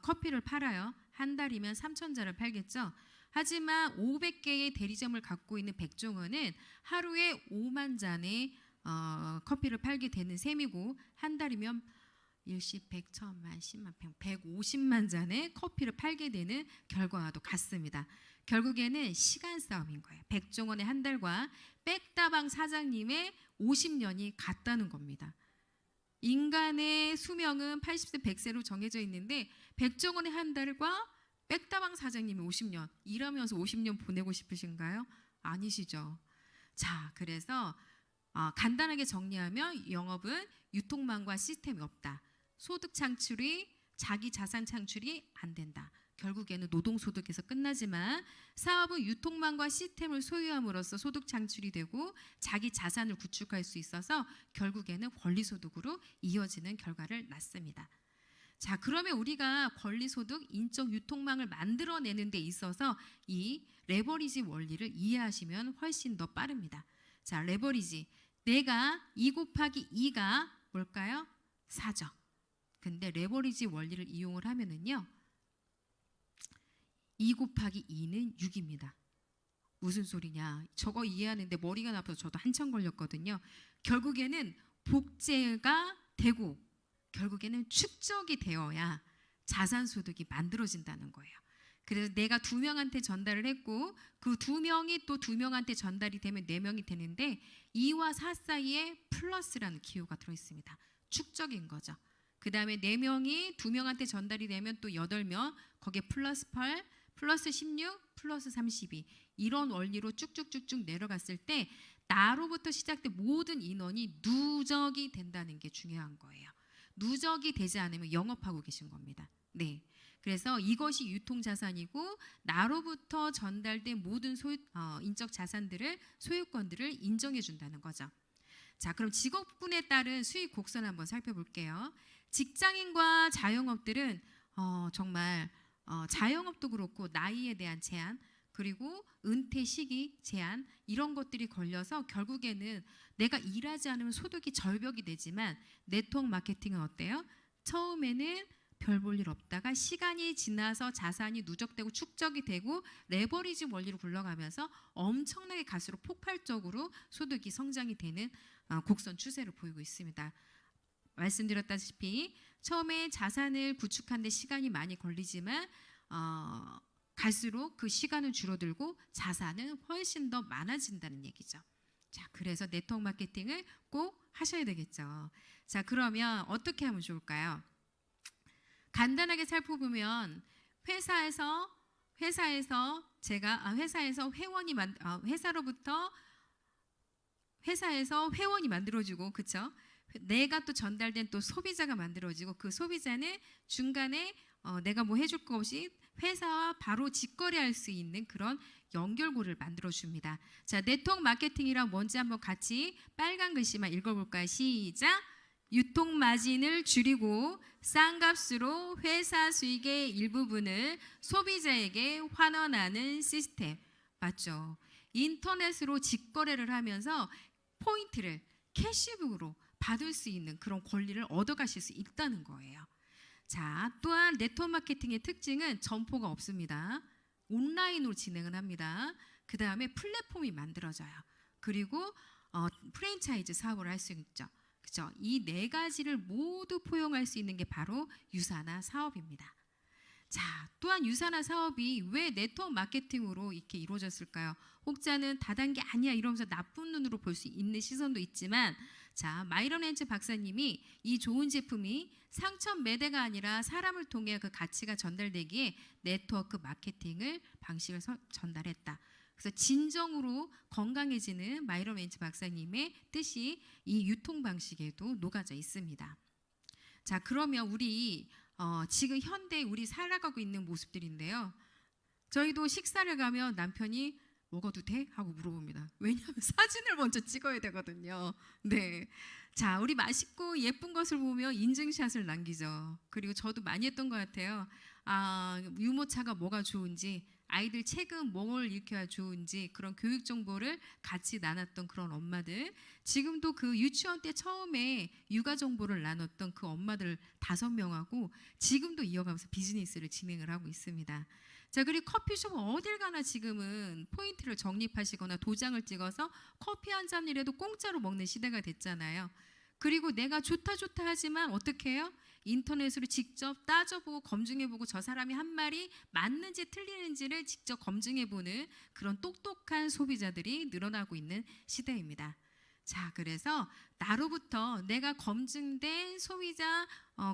Speaker 1: 커피를 팔아요. 한 달이면 3,000잔을 팔겠죠. 하지만 500개의 대리점을 갖고 있는 백종원은 하루에 5만 잔의 커피를 팔게 되는 셈이고 한 달이면 일십, 백, 천만, 10만, 150만 잔의 커피를 팔게 되는 결과와도 같습니다. 결국에는 시간 싸움인 거예요. 백종원의 한 달과 백다방 사장님의 50년이 같다는 겁니다. 인간의 수명은 80세, 100세로 정해져 있는데 백종원의 한 달과 백다방 사장님의 50년, 일하면서 50년 보내고 싶으신가요? 아니시죠. 자, 그래서 간단하게 정리하면 영업은 유통망과 시스템이 없다. 소득 창출이 자기 자산 창출이 안 된다. 결국에는 노동소득에서 끝나지만 사업은 유통망과 시스템을 소유함으로써 소득 창출이 되고 자기 자산을 구축할 수 있어서 결국에는 권리소득으로 이어지는 결과를 낳습니다. 자, 그러면 우리가 권리소득, 인적 유통망을 만들어내는 데 있어서 이 레버리지 원리를 이해하시면 훨씬 더 빠릅니다. 자, 레버리지. 내가 2 곱하기 2가 뭘까요? 4죠. 근데 레버리지 원리를 이용을 하면은요. 2 곱하기 2는 6입니다. 무슨 소리냐? 저거 이해하는데 머리가 나빠서 저도 한참 걸렸거든요. 결국에는 복제가 되고 결국에는 축적이 되어야 자산소득이 만들어진다는 거예요. 그래서 내가 2명한테 전달을 했고 그 2명이 또 2명한테 전달이 되면 4명이 되는데 2와 4 사이에 플러스라는 기호가 들어있습니다. 축적인 거죠. 그 다음에 4명이 2명한테 전달이 되면 또 8명, 거기에 플러스 8, 플러스 16, 플러스 32 이런 원리로 쭉쭉쭉쭉 내려갔을 때 나로부터 시작된 모든 인원이 누적이 된다는 게 중요한 거예요. 누적이 되지 않으면 영업하고 계신 겁니다. 네. 그래서 이것이 유통자산이고 나로부터 전달된 모든 인적 자산들을 소유권들을 인정해 준다는 거죠. 자, 그럼 직업군에 따른 수익 곡선을 한번 살펴볼게요. 직장인과 자영업들은 정말 자영업도 그렇고 나이에 대한 제한 그리고 은퇴 시기 제한 이런 것들이 걸려서 결국에는 내가 일하지 않으면 소득이 절벽이 되지만 네트워크 마케팅은 어때요? 처음에는 별 볼 일 없다가 시간이 지나서 자산이 누적되고 축적이 되고 레버리지 원리로 굴러가면서 엄청나게 갈수록 폭발적으로 소득이 성장이 되는 곡선 추세를 보이고 있습니다. 말씀드렸다시피 처음에 자산을 구축하는 데 시간이 많이 걸리지만 갈수록 그 시간은 줄어들고 자산은 훨씬 더 많아진다는 얘기죠. 자, 그래서 네트워크 마케팅을 꼭 하셔야 되겠죠. 자, 그러면 어떻게 하면 좋을까요? 간단하게 살펴보면 회사에서 회원이 만들어지고 그렇죠? 내가 또 전달된 또 소비자가 만들어지고 그 소비자는 중간에 내가 뭐 해줄 거 없이 회사와 바로 직거래할 수 있는 그런 연결고리를 만들어줍니다. 자, 네트워크 마케팅이란 뭔지 한번 같이 빨간 글씨만 읽어볼까요? 시작! 유통마진을 줄이고 싼 값으로 회사 수익의 일부분을 소비자에게 환원하는 시스템. 맞죠? 인터넷으로 직거래를 하면서 포인트를 캐시북으로 받을 수 있는 그런 권리를 얻어가실 수 있다는 거예요. 자, 또한 네트워크 마케팅의 특징은 점포가 없습니다. 온라인으로 진행을 합니다. 그 다음에 플랫폼이 만들어져요. 그리고 프랜차이즈 사업을 할 수 있죠. 그죠? 이 네 가지를 모두 포용할 수 있는 게 바로 유사나 사업입니다. 자, 또한 유사나 사업이 왜 네트워크 마케팅으로 이렇게 이루어졌을까요? 혹자는 다단계 아니야 이러면서 나쁜 눈으로 볼 수 있는 시선도 있지만, 자, 마이런 렌즈 박사님이 이 좋은 제품이 상천 매대가 아니라 사람을 통해 그 가치가 전달되기에 네트워크 마케팅을 방식을 전달했다. 그래서 진정으로 건강해지는 마이런 렌즈 박사님의 뜻이 이 유통 방식에도 녹아져 있습니다. 자, 그러면 우리 지금 현대 우리 살아가고 있는 모습들인데요. 저희도 식사를 가면 남편이 먹어도 돼? 하고 물어봅니다. 왜냐하면 사진을 먼저 찍어야 되거든요. 네. 자, 우리 맛있고 예쁜 것을 보면 인증샷을 남기죠. 그리고 저도 많이 했던 것 같아요. 유모차가 뭐가 좋은지, 아이들 책은 뭘 읽혀야 좋은지 그런 교육 정보를 같이 나눴던 그런 엄마들, 지금도 그 유치원 때 처음에 육아 정보를 나눴던 그 엄마들 5명하고 지금도 이어가면서 비즈니스를 진행을 하고 있습니다. 자, 그리고 커피숍 어딜 가나 지금은 포인트를 적립하시거나 도장을 찍어서 커피 한 잔이라도 공짜로 먹는 시대가 됐잖아요. 그리고 내가 좋다 하지만 어떻게 해요? 인터넷으로 직접 따져보고 검증해보고 저 사람이 한 말이 맞는지 틀리는지를 직접 검증해보는 그런 똑똑한 소비자들이 늘어나고 있는 시대입니다. 자, 그래서 나로부터 내가 검증된 소비자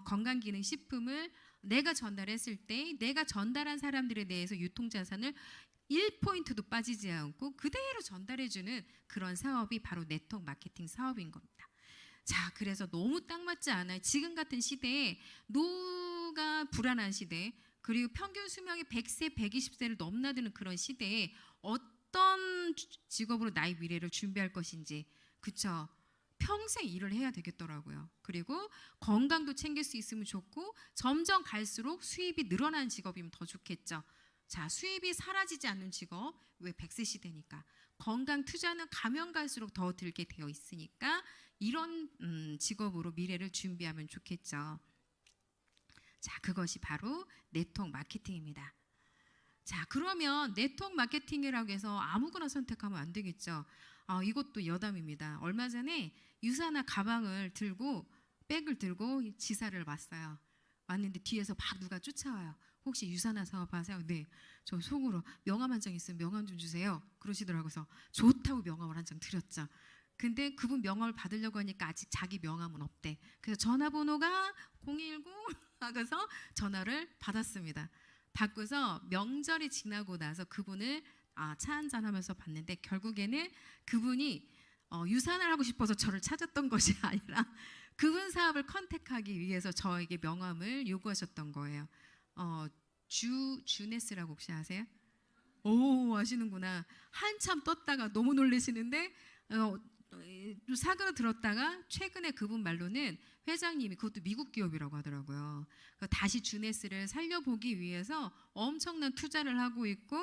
Speaker 1: 건강기능식품을 내가 전달했을 때 내가 전달한 사람들에 대해서 유통자산을 1포인트도 빠지지 않고 그대로 전달해주는 그런 사업이 바로 네트워크 마케팅 사업인 겁니다. 자, 그래서 너무 딱 맞지 않아요. 지금 같은 시대에 노후가 불안한 시대, 그리고 평균 수명이 100세, 120세를 넘나드는 그런 시대에 어떤 직업으로 나의 미래를 준비할 것인지, 그쵸? 평생 일을 해야 되겠더라고요. 그리고 건강도 챙길 수 있으면 좋고 점점 갈수록 수입이 늘어나는 직업이면 더 좋겠죠. 자, 수입이 사라지지 않는 직업, 왜 100세 시대니까. 건강 투자는 가면 갈수록 더 들게 되어 있으니까 이런 직업으로 미래를 준비하면 좋겠죠. 자, 그것이 바로 네트워크 마케팅입니다. 자, 그러면 네트워크 마케팅이라고 해서 아무거나 선택하면 안 되겠죠. 이것도 여담입니다. 얼마 전에 유사나 가방을 들고 백을 들고 지사를 왔어요. 왔는데 뒤에서 막 누가 쫓아와요. 혹시 유사나 사업하세요? 네. 저 속으로 명함 한 장 있으면 명함 좀 주세요. 그러시더라고요. 그래서 좋다고 명함을 한 장 드렸죠. 근데 그분 명함을 받으려고 하니까 아직 자기 명함은 없대. 그래서 전화번호가 010 하고서 전화를 받았습니다. 받고서 명절이 지나고 나서 그분을 차 한잔 하면서 봤는데 결국에는 그분이 유산을 하고 싶어서 저를 찾았던 것이 아니라 그분 사업을 컨택하기 위해서 저에게 명함을 요구하셨던 거예요. 주네스라고 혹시 아세요? 오, 아시는구나. 한참 떴다가 너무 놀라시는데 사그러 들었다가 최근에 그분 말로는 회장님이, 그것도 미국 기업이라고 하더라고요. 다시 주네스를 살려보기 위해서 엄청난 투자를 하고 있고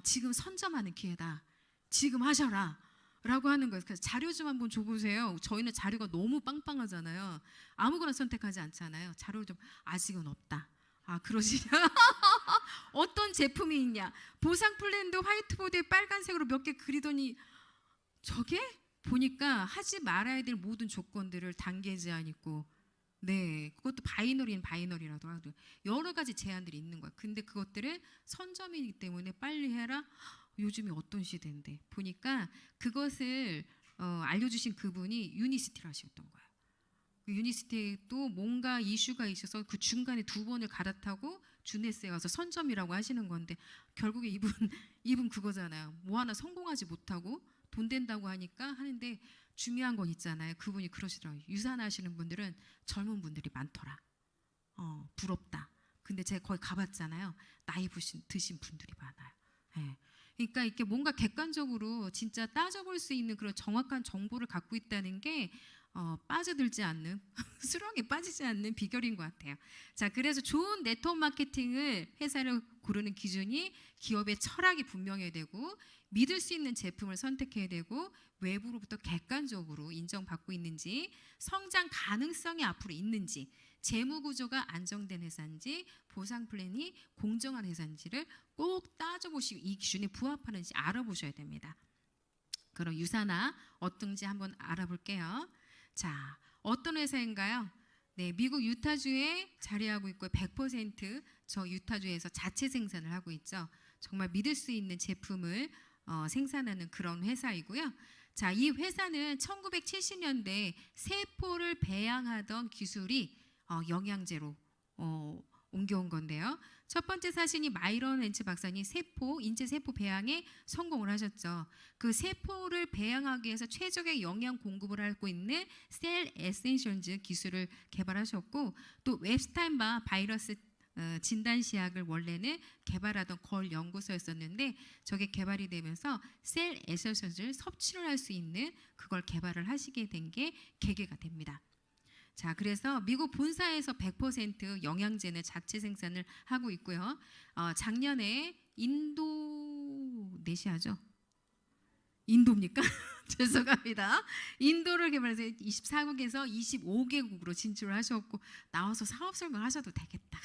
Speaker 1: 지금 선점하는 기회다. 지금 하셔라. 라고 하는 거예요. 그래서 자료 좀 한번 줘보세요. 저희는 자료가 너무 빵빵하잖아요. 아무거나 선택하지 않잖아요. 자료 좀 아직은 없다. 그러시냐? 어떤 제품이 있냐? 보상 플랜도 화이트보드에 빨간색으로 몇 개 그리더니 저게 보니까 하지 말아야 될 모든 조건들을 단계 제한 있고, 네, 그것도 바이너리라도 하고 여러 가지 제한들이 있는 거야. 근데 그것들은 선점이기 때문에 빨리 해라. 요즘이 어떤 시대인데 보니까 그것을 알려주신 그분이 유니스티를 하셨던 거예요. 유니스티도 뭔가 이슈가 있어서 그 중간에 2번을 갈아타고 주네스에 가서 선점이라고 하시는 건데 결국에 이분 그거잖아요. 뭐 하나 성공하지 못하고 돈 된다고 하니까 하는데 중요한 건 있잖아요. 그분이 그러시더라고요. 유산하시는 분들은 젊은 분들이 많더라. 부럽다. 근데 제가 거기 가봤잖아요. 나이 드신 분들이 많아요. 네. 그러니까 이렇게 뭔가 객관적으로 진짜 따져볼 수 있는 그런 정확한 정보를 갖고 있다는 게 빠져들지 않는 수렁에 빠지지 않는 비결인 것 같아요. 자, 그래서 좋은 네트워크 마케팅을 회사를 고르는 기준이 기업의 철학이 분명해야 되고 믿을 수 있는 제품을 선택해야 되고 외부로부터 객관적으로 인정받고 있는지 성장 가능성이 앞으로 있는지 재무 구조가 안정된 회사인지 보상 플랜이 공정한 회사인지를 꼭 따져보시고 이 기준에 부합하는지 알아보셔야 됩니다. 그럼 유사나 어떤지 한번 알아볼게요. 자, 어떤 회사인가요? 네, 미국 유타주에 자리하고 있고 100% 유타주에서 자체 생산을 하고 있죠. 정말 믿을 수 있는 제품을 생산하는 그런 회사이고요. 자, 이 회사는 1970년대 세포를 배양하던 기술이 영양제로 옮겨온 건데요. 첫 번째 사신이 마이런 렌츠 박사님 인체 세포 배양에 성공을 하셨죠. 그 세포를 배양하기 위해서 최적의 영양 공급을 하고 있는 셀 에센셜즈 기술을 개발하셨고 또 웹스타인바 바이러스 진단 시약을 원래는 개발하던 걸 연구소였었는데 저게 개발이 되면서 셀 에센셜즈를 섭취를 할 수 있는 그걸 개발을 하시게 된 게 계기가 됩니다. 자, 그래서 미국 본사에서 100% 영양제는 자체 생산을 하고 있고요. 작년에 인도네시아죠? 인도입니까? 죄송합니다. 인도를 개발해서 24국에서 25개국으로 진출을 하셨고 나와서 사업 설명하셔도 되겠다.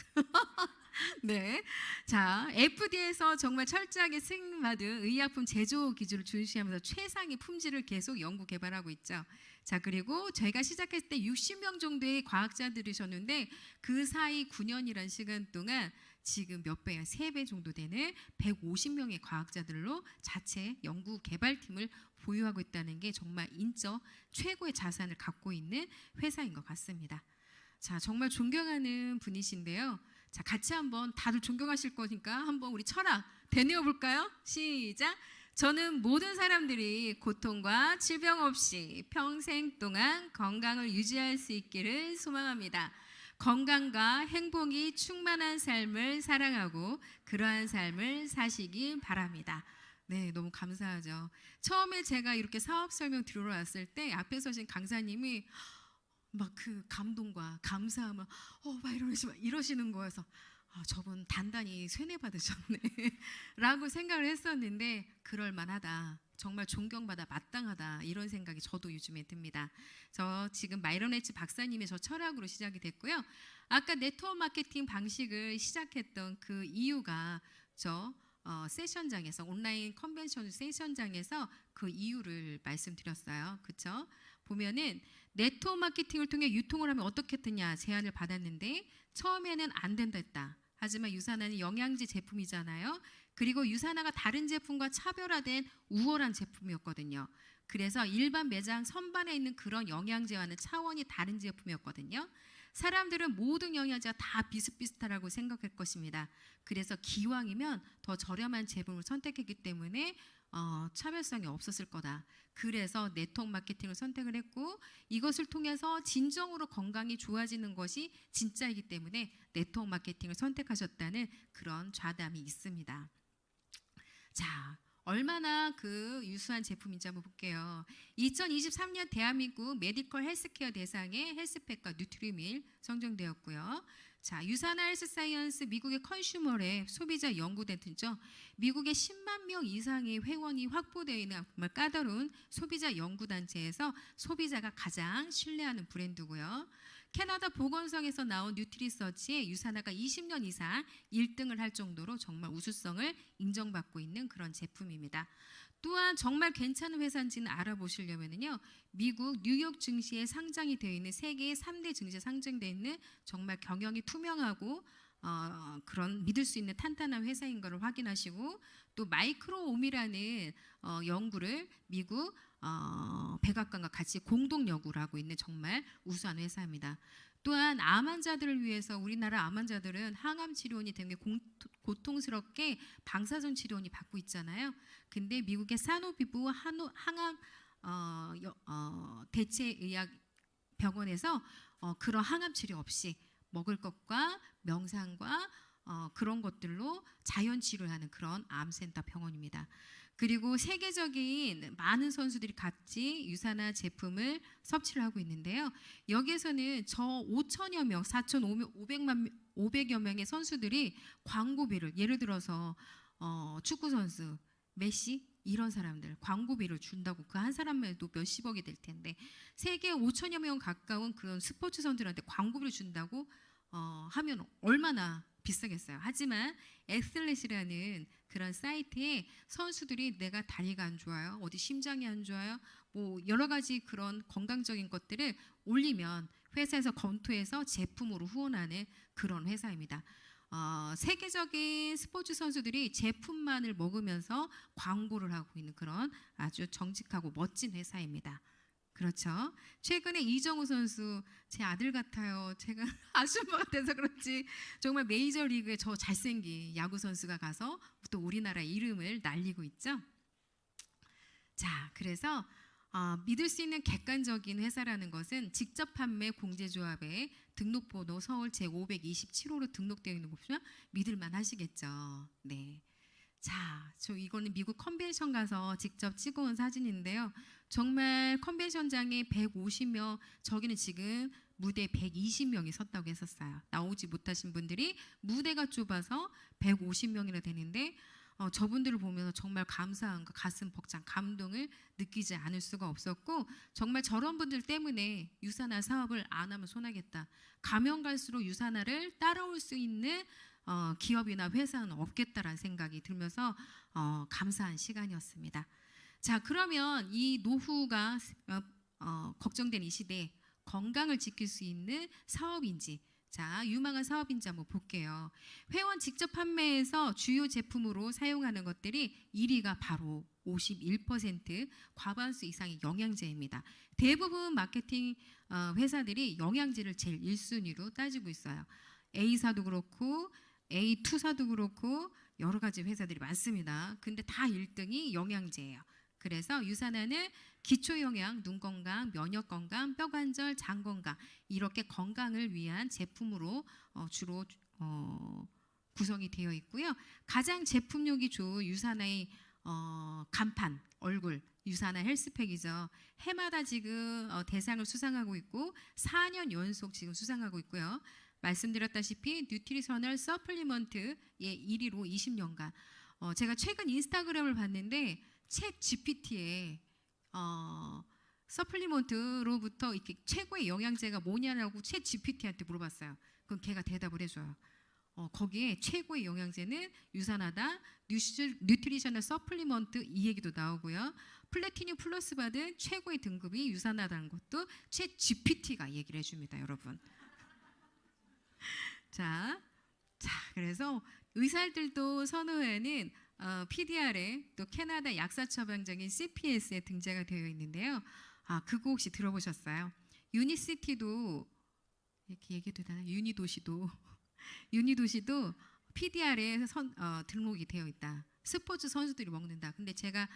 Speaker 1: 네, 자 FDA에서 정말 철저하게 승인받은 의약품 제조 기준을 준수하면서 최상의 품질을 계속 연구 개발하고 있죠. 자, 그리고 저희가 시작했을 때 60명 정도의 과학자들이셨는데 그 사이 9년이라는 시간 동안 지금 몇 배야? 3배 정도 되는 150명의 과학자들로 자체 연구 개발팀을 보유하고 있다는 게 정말 인적 최고의 자산을 갖고 있는 회사인 것 같습니다. 자, 정말 존경하는 분이신데요. 자, 같이 한번 다들 존경하실 거니까 한번 우리 철학 되뇌어 볼까요? 시작! 저는 모든 사람들이 고통과 질병 없이 평생 동안 건강을 유지할 수 있기를 소망합니다. 건강과 행복이 충만한 삶을 사랑하고 그러한 삶을 사시길 바랍니다. 네, 너무 감사하죠. 처음에 제가 이렇게 사업 설명 들으러 왔을 때 앞에 서신 강사님이 막 그 감동과 감사함을 막 이러시는 거여서 저분 단단히 쇠뇌 받으셨네 라고 생각을 했었는데 그럴만하다, 정말 존경받아 마땅하다 이런 생각이 저도 요즘에 듭니다. 저 지금 마이런 렌츠 박사님의 저 철학으로 시작이 됐고요. 아까 네트워크 마케팅 방식을 시작했던 그 이유가 저 세션장에서 온라인 컨벤션 세션장에서 그 이유를 말씀드렸어요. 그렇죠? 보면은 네트워크 마케팅을 통해 유통을 하면 어떻게 했느냐 제안을 받았는데 처음에는 안 된다 했다. 하지만 유산화는 영양제 제품이잖아요. 그리고 유산화가 다른 제품과 차별화된 우월한 제품이었거든요. 그래서 일반 매장 선반에 있는 그런 영양제와는 차원이 다른 제품이었거든요. 사람들은 모든 영양제가 다 비슷비슷하다고 생각할 것입니다. 그래서 기왕이면 더 저렴한 제품을 선택했기 때문에 차별성이 없었을 거다. 그래서 네트워크 마케팅을 선택을 했고 이것을 통해서 진정으로 건강이 좋아지는 것이 진짜이기 때문에 네트워크 마케팅을 선택하셨다는 그런 좌담이 있습니다. 자, 얼마나 그 유수한 제품인지 한번 볼게요. 2023년 대한민국 메디컬 헬스케어 대상의 헬스팩과 뉴트리밀 선정되었고요. 자, 유산화 헬스 사이언스 미국의 컨슈머랩 소비자 연구센터죠. 미국의 10만 명 이상의 회원이 확보되어 있는 정말 까다로운 소비자 연구단체에서 소비자가 가장 신뢰하는 브랜드고요. 캐나다 보건성에서 나온 뉴트리서치에 유산화가 20년 이상 1등을 할 정도로 정말 우수성을 인정받고 있는 그런 제품입니다. 또한 정말 괜찮은 회사인지는 알아보시려면요. 미국 뉴욕 증시에 상장이 되어 있는 세계의 3대 증시에 상장되어 있는 정말 경영이 투명하고 그런 믿을 수 있는 탄탄한 회사인 것을 확인하시고 또 마이크로옴이라는 연구를 미국 백악관과 같이 공동 연구를 하고 있는 정말 우수한 회사입니다. 또한 암 환자들을 위해서 우리나라 암 환자들은 항암 치료원이 되게 고통스럽게 방사선 치료원이 받고 있잖아요. 근데 미국의 사노비부 항암 대체의학 병원에서 그런 항암 치료 없이 먹을 것과 명상과 그런 것들로 자연 치료하는 그런 암센터 병원입니다. 그리고 세계적인 많은 선수들이 같이 유산화 제품을 섭취를 하고 있는데요. 여기에서는 저 5천여 명, 500여 명의 선수들이 광고비를, 예를 들어서 축구 선수 메시 이런 사람들 광고비를 준다고, 그 한 사람에도 몇십억이 될 텐데 세계 5천여 명 가까운 그런 스포츠 선수들한테 광고비를 준다고 하면 얼마나 비싸겠어요. 하지만 엑슬렛이라는 그런 사이트에 선수들이 내가 다리가 안 좋아요, 어디 심장이 안 좋아요, 뭐 여러 가지 그런 건강적인 것들을 올리면 회사에서 검토해서 제품으로 후원하는 그런 회사입니다. 세계적인 스포츠 선수들이 제품만을 먹으면서 광고를 하고 있는 그런 아주 정직하고 멋진 회사입니다. 그렇죠. 최근에 이정우 선수, 제 아들 같아요. 제가 아줌마 같아서 그렇지 정말 메이저리그에 저 잘생긴 야구 선수가 가서 또 우리나라 이름을 날리고 있죠. 자, 그래서 믿을 수 있는 객관적인 회사라는 것은 직접 판매 공제조합에 등록번호 서울 제527호로 등록되어 있는 곳이면 믿을만 하시겠죠. 네. 자, 저 이거는 미국 컨벤션 가서 직접 찍어온 사진인데요. 정말 컨벤션장에 150명, 저기는 지금 무대 120명이 섰다고 했었어요. 나오지 못하신 분들이 무대가 좁아서 150명이나 되는데 저분들을 보면서 정말 감사한 가슴 벅찬 감동을 느끼지 않을 수가 없었고, 정말 저런 분들 때문에 유산화 사업을 안 하면 손하겠다, 가면 갈수록 유산화를 따라올 수 있는 기업이나 회사는 없겠다라는 생각이 들면서 감사한 시간이었습니다. 자, 그러면 이 노후가 걱정되는 이 시대에 건강을 지킬 수 있는 사업인지, 자, 유망한 사업인지 한번 볼게요. 회원 직접 판매에서 주요 제품으로 사용하는 것들이 1위가 바로 51% 과반수 이상의 영양제입니다. 대부분 마케팅 회사들이 영양제를 제일 1순위로 따지고 있어요. A사도 그렇고 A2사도 그렇고 여러 가지 회사들이 많습니다. 근데 다 1등이 영양제예요. 그래서 유산화는 기초영양, 눈 건강, 면역 건강, 뼈 관절, 장 건강, 이렇게 건강을 위한 제품으로 주로 구성이 되어 있고요. 가장 제품력이 좋은 유산화의 간판, 얼굴, 유산화 헬스팩이죠. 해마다 지금 대상을 수상하고 있고 4년 연속 지금 수상하고 있고요. 말씀드렸다시피 뉴트리셔널 서플리먼트의 1위로 20년간, 제가 최근 인스타그램을 봤는데 챗 GPT에 서플리먼트로부터 이렇게 최고의 영양제가 뭐냐라고 챗 GPT한테 물어봤어요. 그럼 걔가 대답을 해줘요. 거기에 최고의 영양제는 유산하다, 뉴트리셔널 서플리먼트, 이 얘기도 나오고요. 플래티늄 플러스 받은 최고의 등급이 유산하다는 것도 챗 GPT가 얘기를 해줍니다, 여러분. 자, 그래서 의사들도 선호하는 PDR에 또 캐나다 약사 처방적인 CPS에 등재가 되어 있는데요. 그거 혹시 들어보셨어요? 유니시티도 이렇게 얘기도 되나요? 유니도시도 PDR에 등록이 되어 있다. 스포츠 선수들이 먹는다. 근데 제가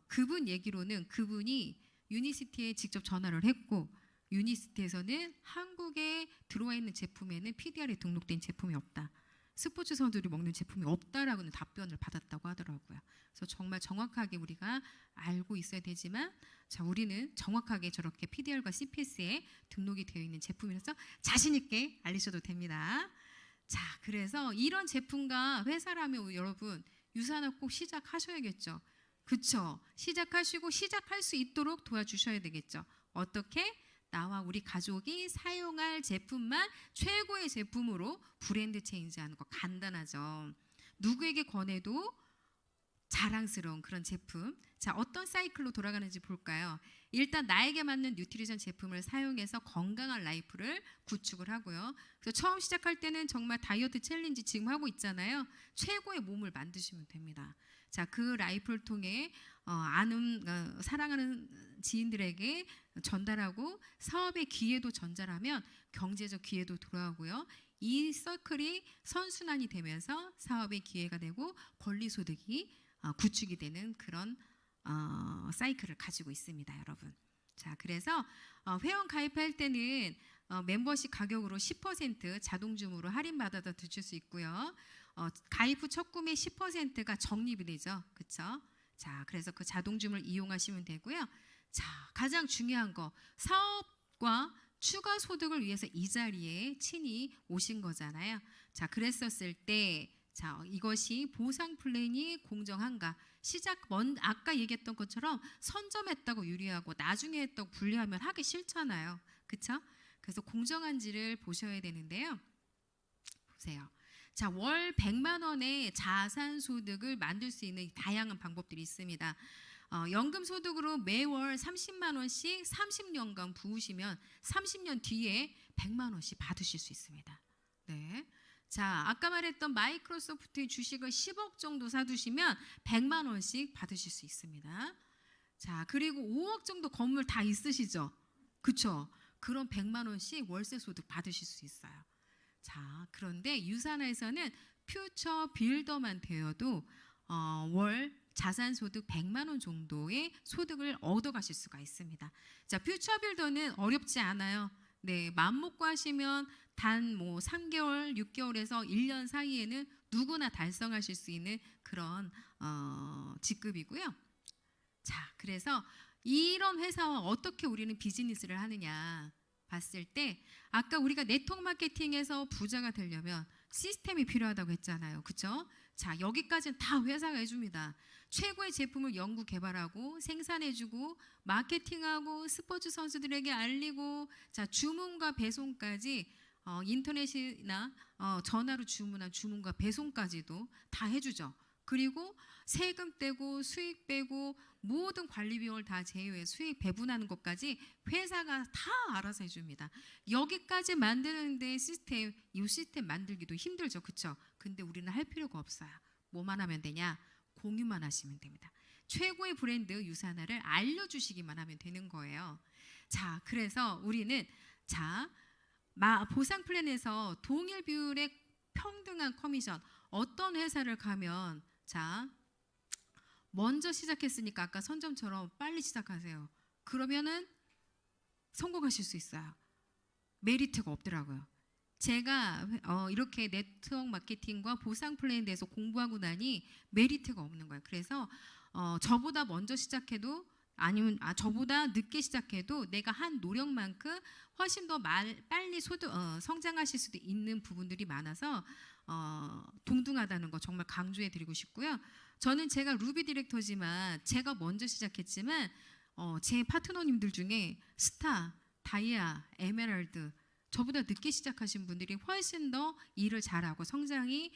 Speaker 1: 그분 얘기로는 그분이 유니시티에 직접 전화를 했고, 유니시티에서는 한국에 들어와 있는 제품에는 PDR에 등록된 제품이 없다, 스포츠 선수들이 먹는 제품이 없다라고는 답변을 받았다고 하더라고요. 그래서 정말 정확하게 우리가 알고 있어야 되지만, 자, 우리는 정확하게 저렇게 PDR과 CPS에 등록이 되어 있는 제품이라서 자신 있게 알리셔도 됩니다. 자, 그래서 이런 제품과 회사라면 여러분 유산화 꼭 시작하셔야겠죠. 그렇죠? 시작하시고 시작할 수 있도록 도와주셔야 되겠죠. 어떻게? 나와 우리 가족이 사용할 제품만 최고의 제품으로 브랜드 체인지하는 거 간단하죠. 누구에게 권해도 자랑스러운 그런 제품. 자, 어떤 사이클로 돌아가는지 볼까요? 일단 나에게 맞는 뉴트리션 제품을 사용해서 건강한 라이프를 구축을 하고요. 그래서 처음 시작할 때는 정말 다이어트 챌린지 지금 하고 있잖아요. 최고의 몸을 만드시면 됩니다. 자, 그 라이프를 통해 사랑하는 지인들에게 전달하고 사업의 기회도 전달하면 경제적 기회도 돌아오고요. 이 서클이 선순환이 되면서 사업의 기회가 되고 권리소득이 구축이 되는 그런 사이클을 가지고 있습니다, 여러분. 자, 그래서 회원 가입할 때는 멤버십 가격으로 10% 자동주문으로 할인받아서 드실 수 있고요. 가입 후 첫 구매 10%가 적립이 되죠. 그렇죠? 자, 그래서 그 자동주문을 이용하시면 되고요. 자, 가장 중요한 거 사업과 추가 소득을 위해서 이 자리에 친히 오신 거잖아요. 자, 그랬었을 때 자, 이것이 보상 플랜이 공정한가? 아까 얘기했던 것처럼 선점했다고 유리하고 나중에 했다고 불리하면 하기 싫잖아요. 그렇죠? 그래서 공정한지를 보셔야 되는데요. 보세요. 자, 월 100만 원의 자산 소득을 만들 수 있는 다양한 방법들이 있습니다. 연금 소득으로 매월 30만 원씩 30년간 부으시면 30년 뒤에 100만 원씩 받으실 수 있습니다. 네. 자, 아까 말했던 마이크로소프트의 주식을 10억 정도 사두시면 100만 원씩 받으실 수 있습니다. 자, 그리고 5억 정도 건물 다 있으시죠? 그렇죠? 그럼 100만 원씩 월세 소득 받으실 수 있어요. 자, 그런데 유산에서는 퓨처 빌더만 되어도 월 자산 소득 100만 원 정도의 소득을 얻어 가실 수가 있습니다. 자, 퓨처 빌더는 어렵지 않아요. 네, 마음 먹고 하시면 단 3개월, 6개월에서 1년 사이에는 누구나 달성하실 수 있는 그런 직급이고요. 자, 그래서 이런 회사와 어떻게 우리는 비즈니스를 하느냐 봤을 때 아까 우리가 네트워크 마케팅에서 부자가 되려면 시스템이 필요하다고 했잖아요. 그렇죠? 자, 여기까지는 다 회사가 해줍니다. 최고의 제품을 연구 개발하고 생산해주고 마케팅하고 스포츠 선수들에게 알리고 자, 주문과 배송까지 인터넷이나 전화로 주문한 주문과 배송까지도 다 해주죠. 그리고 세금 떼고 수익 빼고 모든 관리 비용을 다 제외해 수익 배분하는 것까지 회사가 다 알아서 해줍니다. 여기까지 만드는데 이 시스템 만들기도 힘들죠. 그렇죠? 근데 우리는 할 필요가 없어요. 뭐만 하면 되냐? 공유만 하시면 됩니다. 최고의 브랜드 유산화를 알려주시기만 하면 되는 거예요. 자, 그래서 우리는 자 보상 플랜에서 동일 비율의 평등한 커미션 어떤 회사를 가면 자 먼저 시작했으니까 아까 선점처럼 빨리 시작하세요. 그러면은 성공하실 수 있어요. 메리트가 없더라고요. 제가 이렇게 네트워크 마케팅과 보상 플랜에 대해서 공부하고 나니 메리트가 없는 거예요. 그래서 저보다 먼저 시작해도 아니면 저보다 늦게 시작해도 내가 한 노력만큼 훨씬 더 빨리 성장하실 수도 있는 부분들이 많아서 동등하다는 거 정말 강조해 드리고 싶고요. 저는 제가 루비 디렉터지만 제가 먼저 시작했지만 제 파트너님들 중에 스타, 다이아, 에메랄드 저보다 늦게 시작하신 분들이 훨씬 더 일을 잘하고 성장이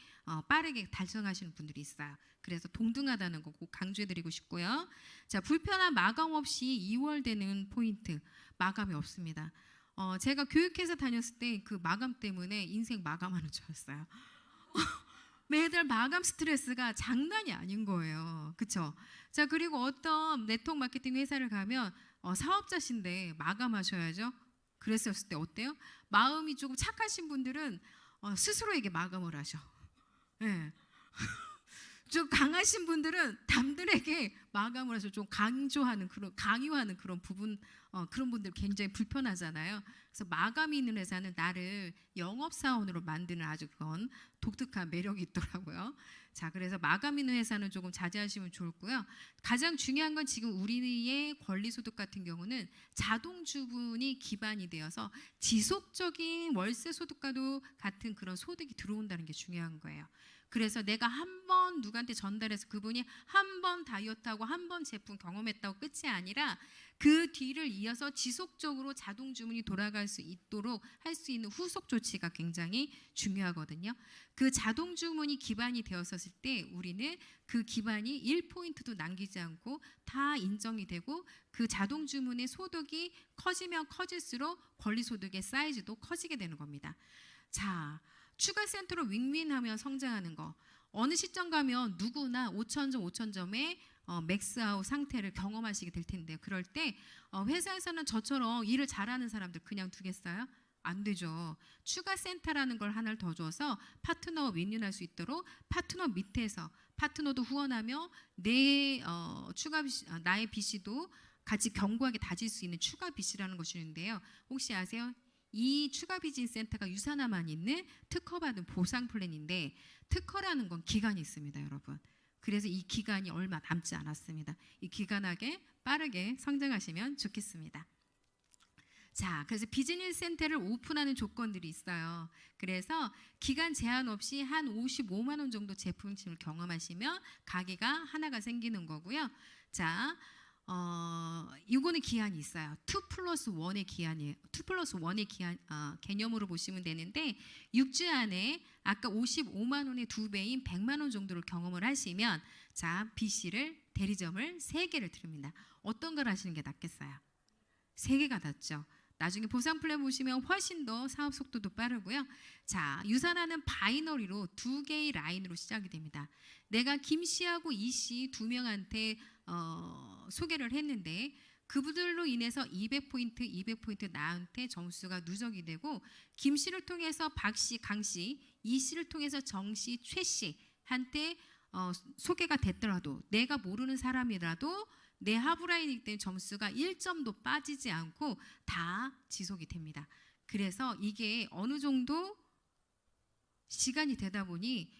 Speaker 1: 빠르게 달성하시는 분들이 있어요. 그래서 동등하다는 거 꼭 강조해드리고 싶고요. 자, 불편한 마감 없이 2월 되는 포인트 마감이 없습니다. 제가 교육회사 다녔을 때 그 마감 때문에 인생 마감하는 줄 알았어요. 매달 마감 스트레스가 장난이 아닌 거예요. 그렇죠? 자, 그리고 어떤 네트워크 마케팅 회사를 가면 사업자신데 마감하셔야죠. 그랬었을 때 어때요? 마음이 조금 착하신 분들은 스스로에게 마감을 하셔. 네. 좀 강하신 분들은 남들에게 마감을 해서 좀 강요하는 그런 부분 그런 분들 굉장히 불편하잖아요. 그래서 마감이 있는 회사는 나를 영업사원으로 만드는 아주 그런 독특한 매력이 있더라고요. 자, 그래서 마감 있는 회사는 조금 자제하시면 좋고요. 가장 중요한 건 지금 우리의 권리소득 같은 경우는 자동주분이 기반이 되어서 지속적인 월세소득과도 같은 그런 소득이 들어온다는 게 중요한 거예요. 그래서 내가 한 번 누구한테 전달해서 그분이 한 번 다이어트하고 한 번 제품 경험했다고 끝이 아니라 그 뒤를 이어서 지속적으로 자동 주문이 돌아갈 수 있도록 할 수 있는 후속 조치가 굉장히 중요하거든요. 그 자동 주문이 기반이 되었을 때 우리는 그 기반이 1포인트도 남기지 않고 다 인정이 되고 그 자동 주문의 소득이 커지면 커질수록 권리소득의 사이즈도 커지게 되는 겁니다. 자, 추가 센터로 윈윈하며 성장하는 거. 어느 시점 가면 누구나 5,000점의 맥스아웃 상태를 경험하시게 될 텐데요. 그럴 때 회사에서는 저처럼 일을 잘하는 사람들 그냥 두겠어요? 안 되죠. 추가 센터라는 걸 하나를 더 줘서 파트너와 윈윈할 수 있도록 파트너 밑에서 파트너도 후원하며 나의 BC도 같이 견고하게 다질 수 있는 추가 BC라는 것이 있는데요. 혹시 아세요? 이 추가 비즈니스 센터가 유산화만 있는 특허받은 보상 플랜인데 특허라는 건 기간이 있습니다, 여러분. 그래서 이 기간이 얼마 남지 않았습니다. 이 기간 안에 빠르게 성장하시면 좋겠습니다. 자, 그래서 비즈니스 센터를 오픈하는 조건들이 있어요. 그래서 기간 제한 없이 한 55만 원 정도 제품을 경험하시면 가게가 하나가 생기는 거고요. 자, 이거는 기한이 있어요. 2+1의 기한이에요. 2+1의 기한 개념으로 보시면 되는데 6주 안에 아까 55만 원의 2배인 100만 원 정도를 경험을 하시면 자, BC를 대리점을 3개를 드립니다. 어떤 걸 하시는 게 낫겠어요? 3개가 낫죠. 나중에 보상 플랜 보시면 훨씬 더 사업 속도도 빠르고요. 자, 유산화는 바이너리로 2개의 라인으로 시작이 됩니다. 내가 김 씨하고 이 씨 2명한테 소개를 했는데 그분들로 인해서 200포인트, 200포인트 나한테 점수가 누적이 되고 김 씨를 통해서 박 씨, 강 씨, 이 씨를 통해서 정 씨, 최 씨한테 소개가 됐더라도 내가 모르는 사람이라도 내 하브라인이기 때문에 점수가 1점도 빠지지 않고 다 지속이 됩니다. 그래서 이게 어느 정도 시간이 되다 보니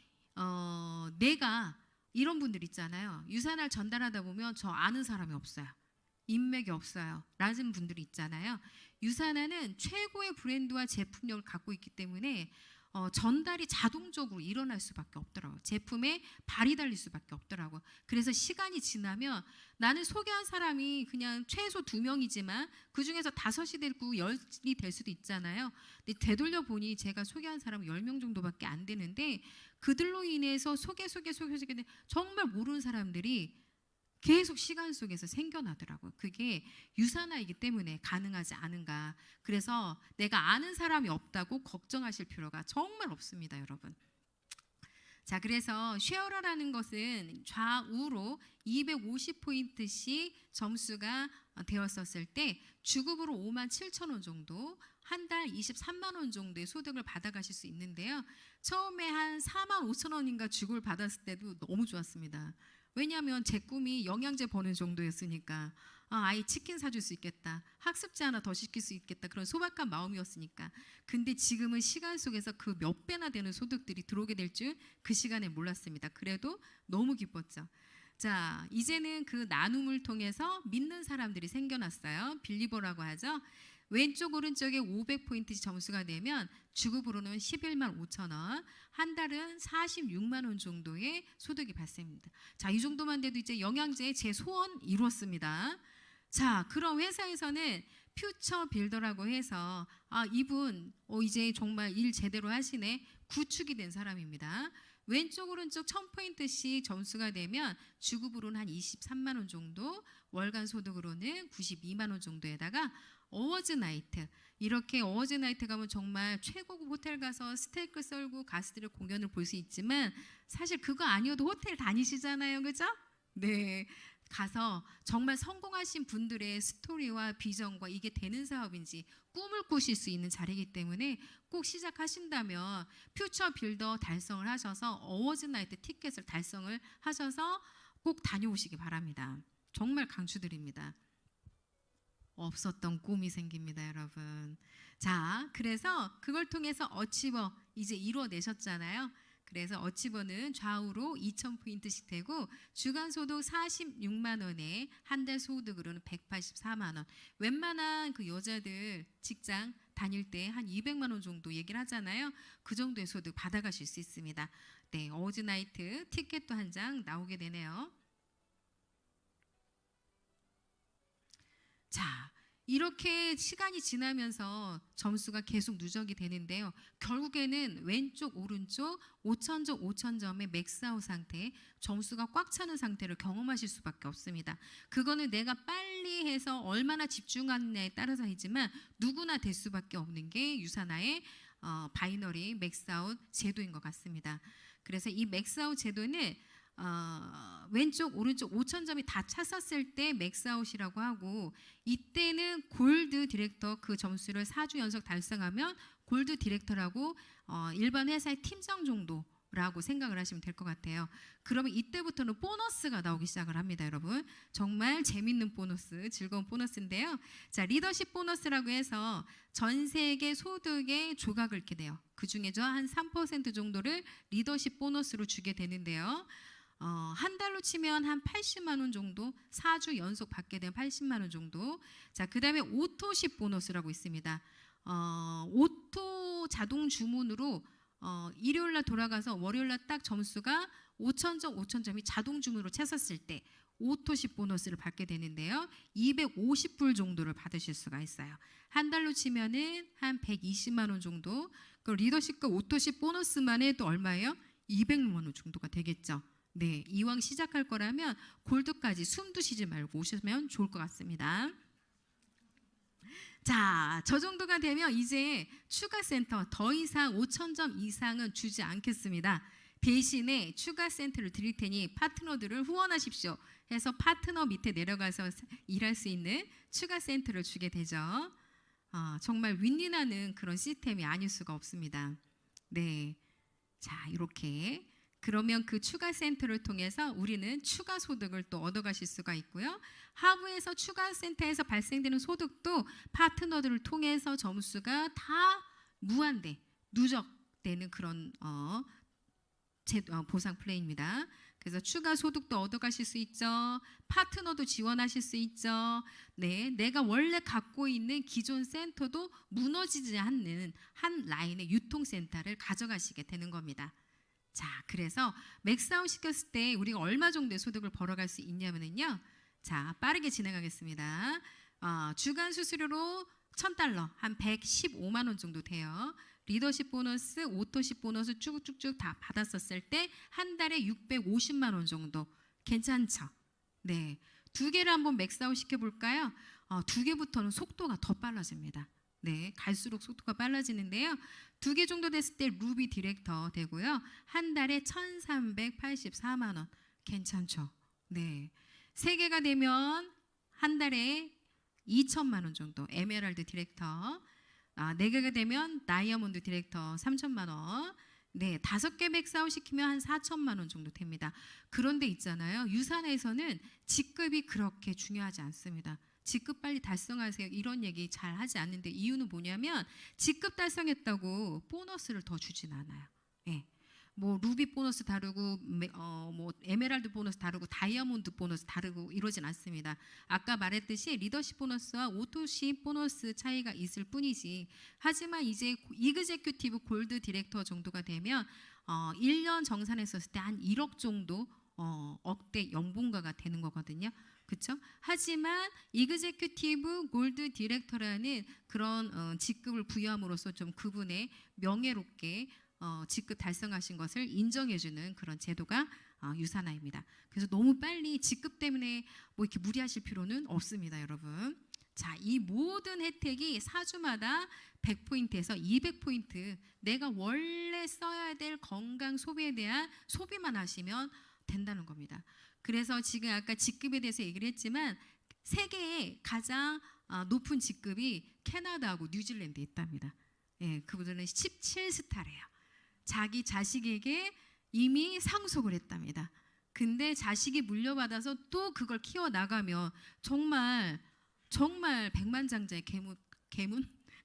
Speaker 1: 내가 이런 분들 있잖아요. 유산을 전달하다 보면 저 아는 사람이 없어요. 인맥이 없어요. 라는 분들이 있잖아요. 유산화는 최고의 브랜드와 제품력을 갖고 있기 때문에 전달이 자동적으로 일어날 수밖에 없더라고요. 제품에 발이 달릴 수밖에 없더라고요. 그래서 시간이 지나면 나는 소개한 사람이 그냥 최소 2명이지만 그중에서 5이 되고 10이 될 수도 있잖아요. 근데 되돌려 보니 제가 소개한 사람은 10명 정도밖에 안 되는데 그들로 인해서 소개 정말 모르는 사람들이 계속 시간 속에서 생겨나더라고요. 그게 유산화이기 때문에 가능하지 않은가. 그래서 내가 아는 사람이 없다고 걱정하실 필요가 정말 없습니다, 여러분. 자, 그래서 쉐어러라는 것은 좌우로 250포인트씩 점수가 되었었을 때 주급으로 5만 7천 원 정도, 한 달 23만 원 정도의 소득을 받아가실 수 있는데요. 처음에 한 4만 5천 원인가 주급을 받았을 때도 너무 좋았습니다. 왜냐하면 제 꿈이 영양제 버는 정도였으니까 아이 치킨 사줄 수 있겠다, 학습지 하나 더 시킬 수 있겠다, 그런 소박한 마음이었으니까. 근데 지금은 시간 속에서 그 몇 배나 되는 소득들이 들어오게 될 줄 그 시간에 몰랐습니다. 그래도 너무 기뻤죠. 자, 이제는 그 나눔을 통해서 믿는 사람들이 생겨났어요. 빌리버라고 하죠. 왼쪽 오른쪽에 500포인트 점수가 되면 주급으로는 11만 5천 원, 한 달은 46만 원 정도의 소득이 발생합니다. 자, 이 정도만 돼도 이제 영양제 제 소원 이뤘습니다. 자, 그럼 회사에서는 퓨처 빌더라고 해서 이분 이제 정말 일 제대로 하시네, 구축이 된 사람입니다. 왼쪽 오른쪽 1000포인트씩 점수가 되면 주급으로는 한 23만 원 정도, 월간 소득으로는 92만 원 정도에다가 어워즈 나이트, 이렇게 어워즈 나이트 가면 정말 최고급 호텔 가서 스테이크 썰고 가수들의 공연을 볼 수 있지만 사실 그거 아니어도 호텔 다니시잖아요, 그죠? 네, 가서 정말 성공하신 분들의 스토리와 비전과 이게 되는 사업인지 꿈을 꾸실 수 있는 자리이기 때문에 꼭 시작하신다면 퓨처 빌더 달성을 하셔서 어워즈 나이트 티켓을 달성을 하셔서 꼭 다녀오시기 바랍니다. 정말 강추드립니다. 없었던 꿈이 생깁니다, 여러분. 자, 그래서 그걸 통해서 어치버 이제 이루어내셨잖아요. 그래서 어치버는 좌우로 2,000포인트씩 되고 주간 소득 46만 원에 한 달 소득으로는 184만 원. 웬만한 그 여자들 직장 다닐 때 한 200만 원 정도 얘기를 하잖아요. 그 정도의 소득 받아가실 수 있습니다. 네, 어워즈 나이트 티켓도 한 장 나오게 되네요. 자, 이렇게 시간이 지나면서 점수가 계속 누적이 되는데요. 결국에는 왼쪽 오른쪽 5,000점 5,000점의 맥스아웃 상태, 점수가 꽉 차는 상태를 경험하실 수밖에 없습니다. 그거는 내가 빨리 해서 얼마나 집중하느냐에 따라서이지만 누구나 될 수밖에 없는 게 유산화의 바이너리 맥스아웃 제도인 것 같습니다. 그래서 이 맥스아웃 제도는 왼쪽 오른쪽 5,000점이 다 찼었을 때 맥스아웃이라고 하고, 이때는 골드 디렉터 그 점수를 4주 연속 달성하면 골드 디렉터라고 일반 회사의 팀장 정도 라고 생각을 하시면 될 것 같아요. 그러면 이때부터는 보너스가 나오기 시작을 합니다, 여러분. 정말 재밌는 보너스, 즐거운 보너스인데요. 자, 리더십 보너스라고 해서 전 세계 소득의 조각을 이렇게 돼요. 그 중에서 한 3% 정도를 리더십 보너스로 주게 되는데요. 한 달로 치면 한 80만 원 정도, 4주 연속 받게 되면 80만 원 정도. 자, 그 다음에 오토십 보너스라고 있습니다. 오토 자동 주문으로 일요일 날 돌아가서 월요일 날 딱 점수가 5,000점, 5,000점이 자동 주문으로 찼었을 때 오토십 보너스를 받게 되는데요. 250불 정도를 받으실 수가 있어요. 한 달로 치면은 한 120만 원 정도. 그 리더십과 오토십 보너스만 해도 얼마예요? 200만 원 정도가 되겠죠. 네, 이왕 시작할 거라면 골드까지 숨도 쉬지 말고 오시면 좋을 것 같습니다. 자, 저 정도가 되면 이제 추가 센터 더 이상 5,000점 이상은 주지 않겠습니다. 대신에 추가 센터를 드릴 테니 파트너들을 후원하십시오 해서 파트너 밑에 내려가서 일할 수 있는 추가 센터를 주게 되죠. 정말 윈윈하는 그런 시스템이 아닐 수가 없습니다. 네, 자, 이렇게 그러면 그 추가 센터를 통해서 우리는 추가 소득을 또 얻어가실 수가 있고요. 하부에서 추가 센터에서 발생되는 소득도 파트너들을 통해서 점수가 다 무한대, 누적되는 그런 보상 플레이입니다. 그래서 추가 소득도 얻어가실 수 있죠. 파트너도 지원하실 수 있죠. 네, 내가 원래 갖고 있는 기존 센터도 무너지지 않는 한 라인의 유통센터를 가져가시게 되는 겁니다. 자, 그래서 맥스아웃 시켰을 때 우리가 얼마 정도의 소득을 벌어갈 수 있냐면요. 자, 빠르게 진행하겠습니다. 주간 수수료로 $1,000, 한 115만 원 정도 돼요. 리더십 보너스, 오토십 보너스 쭉쭉쭉 다 받았었을 때 한 달에 650만 원 정도. 괜찮죠? 네, 두 개를 한번 맥스아웃 시켜볼까요? 두 개부터는 속도가 더 빨라집니다. 네, 갈수록 속도가 빨라지는데요. 두 개 정도 됐을 때 루비 디렉터 되고요. 한 달에 1,384만 원. 괜찮죠? 네, 세 개가 되면 한 달에 2천만 원 정도. 에메랄드 디렉터. 네 개가 되면 다이아몬드 디렉터 3천만 원. 네, 5개 맥스아웃 시키면 한 4천만 원 정도 됩니다. 그런데 있잖아요. 유산에서는 직급이 그렇게 중요하지 않습니다. 직급 빨리 달성하세요. 이런 얘기 잘 하지 않는데 이유는 뭐냐면 직급 달성했다고 보너스를 더 주진 않아요. 예. 뭐 루비 보너스 다르고 뭐 에메랄드 보너스 다르고 다이아몬드 보너스 다르고 이러진 않습니다. 아까 말했듯이 리더십 보너스와 오토십 보너스 차이가 있을 뿐이지. 하지만 이제 이그제큐티브 골드 디렉터 정도가 되면 1년 정산했었을 때 한 1억 정도 억대 연봉가가 되는 거거든요. 그렇죠? 하지만 이그제큐티브 골드 디렉터라는 그런 직급을 부여함으로써 좀 그분의 명예롭게 직급 달성하신 것을 인정해주는 그런 제도가 유산화입니다. 그래서 너무 빨리 직급 때문에 뭐 이렇게 무리하실 필요는 없습니다, 여러분. 자, 이 모든 혜택이 4주마다 100포인트에서 200포인트 내가 원래 써야 될 건강 소비에 대한 소비만 하시면 된다는 겁니다. 그래서 지금 아까 직급에 대해서 얘기를 했지만 세계의 가장 높은 직급이 캐나다하고 뉴질랜드에 있답니다. 예, 그분들은 17스타래요. 자기 자식에게 이미 상속을 했답니다. 근데 자식이 물려받아서 또 그걸 키워나가면 정말 백만장자의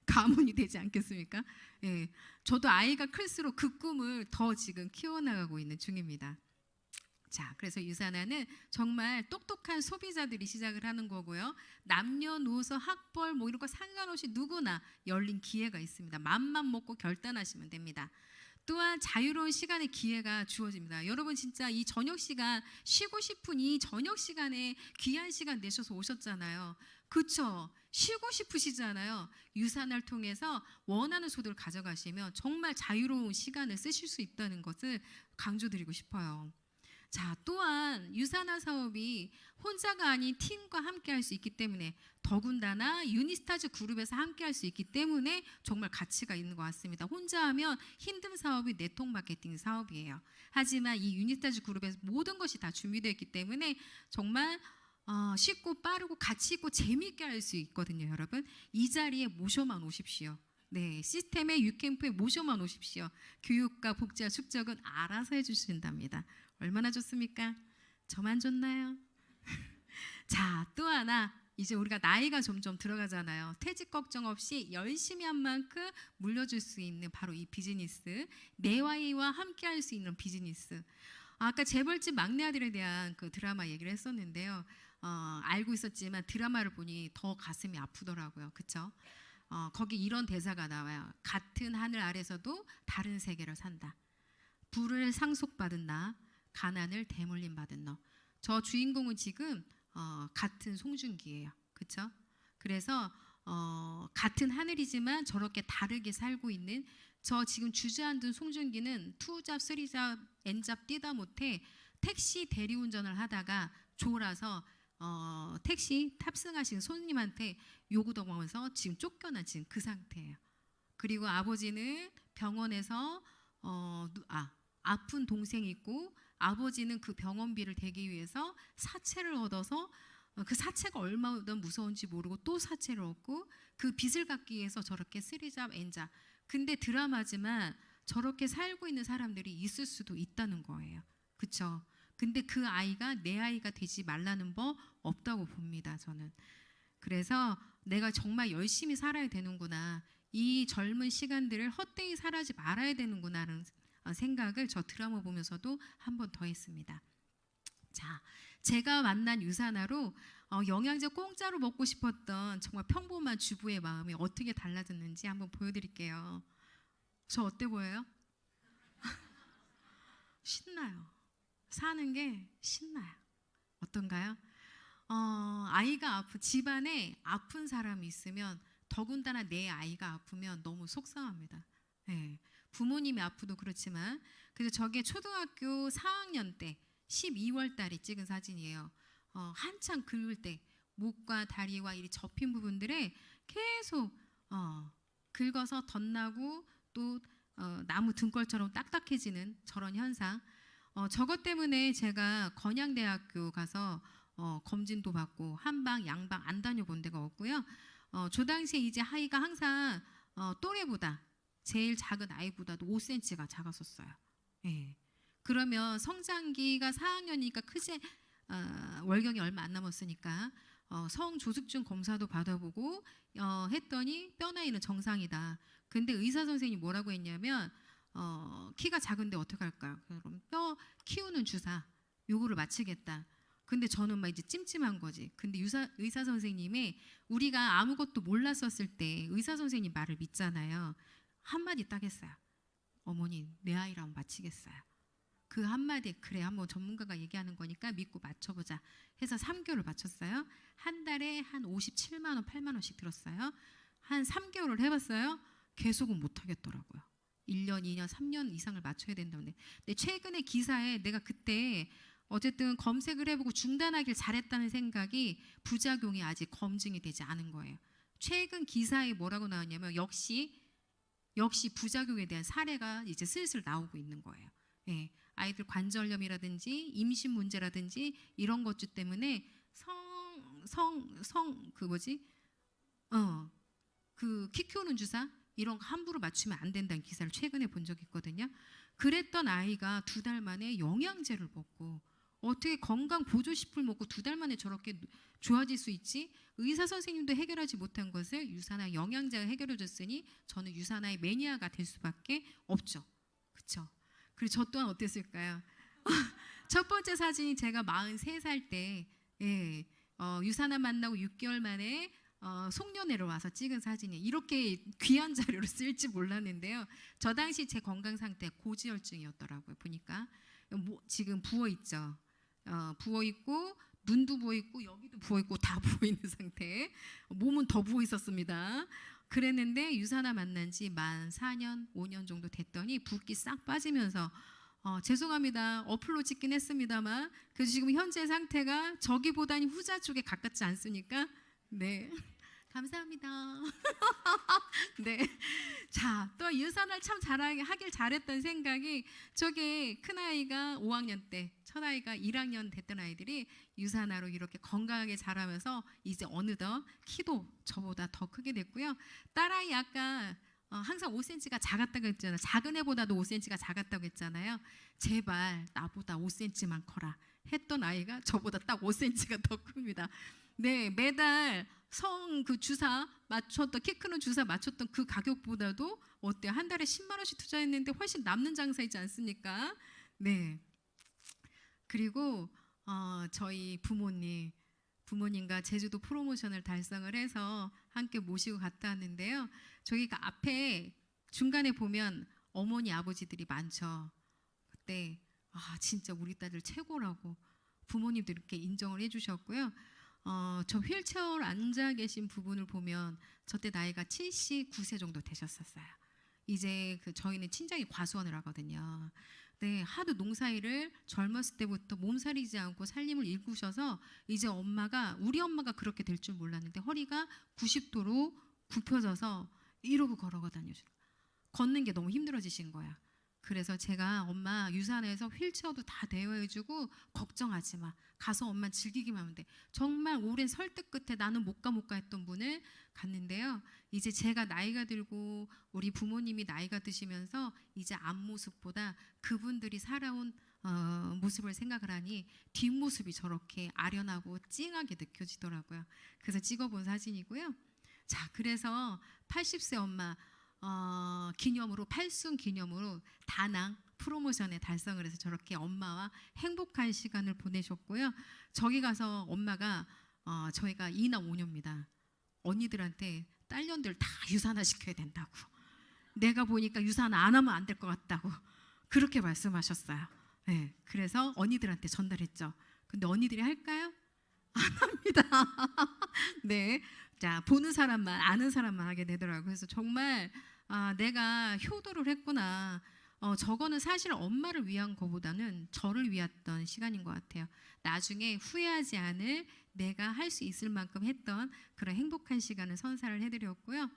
Speaker 1: 가문이 되지 않겠습니까? 예, 저도 아이가 클수록 그 꿈을 더 지금 키워나가고 있는 중입니다. 자, 그래서 유산화는 정말 똑똑한 소비자들이 시작을 하는 거고요. 남녀노소 학벌 뭐 이런 거 상관없이 누구나 열린 기회가 있습니다. 맘만 먹고 결단하시면 됩니다. 또한 자유로운 시간의 기회가 주어집니다. 여러분 진짜 이 저녁 시간 쉬고 싶은 이 저녁 시간에 귀한 시간 내셔서 오셨잖아요. 그렇죠? 쉬고 싶으시잖아요. 유산화를 통해서 원하는 소득을 가져가시면 정말 자유로운 시간을 쓰실 수 있다는 것을 강조드리고 싶어요. 자, 또한 유산화 사업이 혼자가 아닌 팀과 함께 할 수 있기 때문에 더군다나 유니스타즈 그룹에서 함께 할 수 있기 때문에 정말 가치가 있는 것 같습니다. 혼자 하면 힘든 사업이 네트워크 마케팅 사업이에요. 하지만 이 유니스타즈 그룹에서 모든 것이 다 준비되어 있기 때문에 정말 쉽고 빠르고 가치 있고 재미있게 할 수 있거든요, 여러분. 이 자리에 모셔만 오십시오. 네, 시스템에 유캠프에 모셔만 오십시오. 교육과 복지와 축적은 알아서 해주신답니다. 얼마나 좋습니까? 저만 좋나요? 자, 또 하나. 이제 우리가 나이가 점점 들어가잖아요. 퇴직 걱정 없이 열심히 한 만큼 물려줄 수 있는 바로 이 비즈니스. 내 아이와 함께 할 수 있는 비즈니스. 아까 재벌집 막내 아들에 대한 그 드라마 얘기를 했었는데요. 알고 있었지만 드라마를 보니 더 가슴이 아프더라고요. 그쵸? 거기 이런 대사가 나와요. 같은 하늘 아래서도 다른 세계를 산다. 불을 상속받은 나, 가난을 대물림 받은 너. 저 주인공은 지금 같은 송중기예요. 그렇죠? 그래서 같은 하늘이지만 저렇게 다르게 살고 있는 저 지금 주저앉은 송중기는 투잡, 쓰리잡, 엔잡 뛰다 못해 택시 대리운전을 하다가 졸아서 택시 탑승하신 손님한테 요구 당하면서 지금 쫓겨난 지금 그 상태예요. 그리고 아버지는 병원에서 아픈 동생이 있고 아버지는 그 병원비를 대기 위해서 사채를 얻어서 그 사채가 얼마나 무서운지 모르고 또 사채를 얻고 그 빚을 갚기 위해서 저렇게 쓰리잡 엔잡. 근데 드라마지만 저렇게 살고 있는 사람들이 있을 수도 있다는 거예요. 그렇죠? 근데 그 아이가 내 아이가 되지 말라는 법 없다고 봅니다. 저는. 그래서 내가 정말 열심히 살아야 되는구나. 이 젊은 시간들을 헛되이 살아지 말아야 되는구나라는 생각을 저 드라마 보면서도 한 번 더 했습니다. 자, 제가 만난 유산화로 영양제 공짜로 먹고 싶었던 정말 평범한 주부의 마음이 어떻게 달라졌는지 한번 보여드릴게요. 저 어때 보여요? 신나요. 사는 게 신나요. 어떤가요? 아이가 집안에 아픈 사람이 있으면 더군다나 내 아이가 아프면 너무 속상합니다. 네. 부모님이 아프도 그렇지만 그래서 저게 초등학교 4학년 때 12월 달에 찍은 사진이에요. 한참 긁을 때 목과 다리와 이 접힌 부분들에 계속 긁어서 덧나고 또 나무 등걸처럼 딱딱해지는 저런 현상. 저것 때문에 제가 건양대학교 가서 검진도 받고 한방 양방 안 다녀본 데가 없고요. 저 당시에 이제 아이가 항상 또래보다 제일 작은 아이보다도 5cm가 작았었어요. 예. 그러면 성장기가 4학년이니까 크지 월경이 얼마 안 남았으니까 성조숙증 검사도 받아보고 했더니 뼈 나이는 정상이다. 근데 의사 선생님이 뭐라고 했냐면 키가 작은데 어떡할까요? 그럼 뼈 키우는 주사 요거를 맞추겠다. 근데 저는 막 이제 찜찜한 거지. 근데 의사 선생님이 우리가 아무것도 몰랐었을 때 의사 선생님 말을 믿잖아요. 한마디 딱 했어요. 어머니 내 아이랑 맞히겠어요. 그 한마디 그래 한번 전문가가 얘기하는 거니까 믿고 맞춰보자 해서 3개월을 맞췄어요. 한 달에 한 57만 원, 8만 원씩 들었어요. 한 3개월을 해봤어요. 계속은 못하겠더라고요. 1년, 2년, 3년 이상을 맞춰야 된다는데 근데 최근에 기사에 내가 그때 어쨌든 검색을 해보고 중단하길 잘했다는 생각이 부작용이 아직 검증이 되지 않은 거예요. 최근 기사에 뭐라고 나왔냐면 역시 부작용에 대한 사례가 이제 슬슬 나오고 있는 거예요. 예, 아이들 관절염이라든지 임신 문제라든지 이런 것들 때문에 그 키 키우는 주사 이런 거 함부로 맞추면 안 된다는 기사를 최근에 본 적이 있거든요. 그랬던 아이가 2달 만에 영양제를 먹고 어떻게 건강 보조식품을 먹고 2달 만에 저렇게 좋아질 수 있지? 의사 선생님도 해결하지 못한 것을 유산화 영양제가 해결해 줬으니 저는 유산화의 매니아가 될 수밖에 없죠. 그렇죠? 그리고 저 또한 어땠을까요? 첫 번째 사진이 제가 43살 때 유산화 만나고 6개월 만에 송년회로 와서 찍은 사진이 이렇게 귀한 자료로 쓸지 몰랐는데요. 저 당시 제 건강 상태 고지혈증이었더라고요. 보니까 지금 부어 있죠. 부어 있고 눈도 부어 있고 여기도 부어 있고 다 부어 있는 상태. 몸은 더 부어 있었습니다. 그랬는데 유산화 만난 지 만 4년, 5년 정도 됐더니 붓기 싹 빠지면서 죄송합니다. 어플로 찍긴 했습니다만 그래서 지금 현재 상태가 저기보다는 후자 쪽에 가깝지 않습니까? 네. 감사합니다. 네. 자, 또 유산을 참 하길 잘했던 생각이 저게 큰아이가 5학년 때, 첫아이가 1학년 됐던 아이들이 유산화로 이렇게 건강하게 자라면서 이제 어느덧 키도 저보다 더 크게 됐고요. 딸아이 아까 항상 5cm가 작았다고 했잖아요. 작은 애보다도 5cm가 작았다고 했잖아요. 제발 나보다 5cm만 커라 했던 아이가 저보다 딱 5cm가 더 큽니다. 네, 매달 성 그 주사 맞췄던 키 크는 주사 맞췄던 그 가격보다도 어때요? 한 달에 10만 원씩 투자했는데 훨씬 남는 장사이지 않습니까? 네. 그리고 저희 부모님과 제주도 프로모션을 달성을 해서 함께 모시고 갔다 왔는데요. 저기가 앞에 중간에 보면 어머니 아버지들이 많죠. 그때 진짜 우리 딸들 최고라고 부모님도 이렇게 인정을 해주셨고요. 저 휠체어로 앉아 계신 부분을 보면 저때 나이가 79세 정도 되셨었어요. 이제 저희는 친정이 과수원을 하거든요. 네, 하도 농사일을 젊었을 때부터 몸살이지 않고 살림을 일구셔서 이제 우리 엄마가 그렇게 될 줄 몰랐는데 허리가 90도로 굽혀져서 이러고 걸어가 다니셔. 걷는 게 너무 힘들어지신 거야. 그래서 제가 엄마 유산해서 휠체어도 다 대여해주고 걱정하지 마. 가서 엄마 즐기기만 하면 돼. 정말 오랜 설득 끝에 나는 못 가 했던 분을 갔는데요. 이제 제가 나이가 들고 우리 부모님이 나이가 드시면서 이제 앞모습보다 그분들이 살아온 모습을 생각을 하니 뒷모습이 저렇게 아련하고 찡하게 느껴지더라고요. 그래서 찍어본 사진이고요. 자, 그래서 80세 엄마 기념으로 8순 기념으로 다낭 프로모션에 달성을 해서 저렇게 엄마와 행복한 시간을 보내셨고요. 저기 가서 엄마가 저희가 2남 5녀입니다. 언니들한테 딸년들 다 유산화 시켜야 된다고. 내가 보니까 유산화 안 하면 안 될 것 같다고 그렇게 말씀하셨어요. 네, 그래서 언니들한테 전달했죠. 근데 언니들이 할까요? 안 합니다. 네, 자 보는 사람만 아는 사람만 하게 되더라고요. 그래서 정말 내가 효도를 했구나. 저거는 사실 엄마를 위한 것보다는 저를 위했던 시간인 것 같아요. 나중에 후회하지 않을 내가 할 수 있을 만큼 했던 그런 행복한 시간을 선사를 해드렸고요.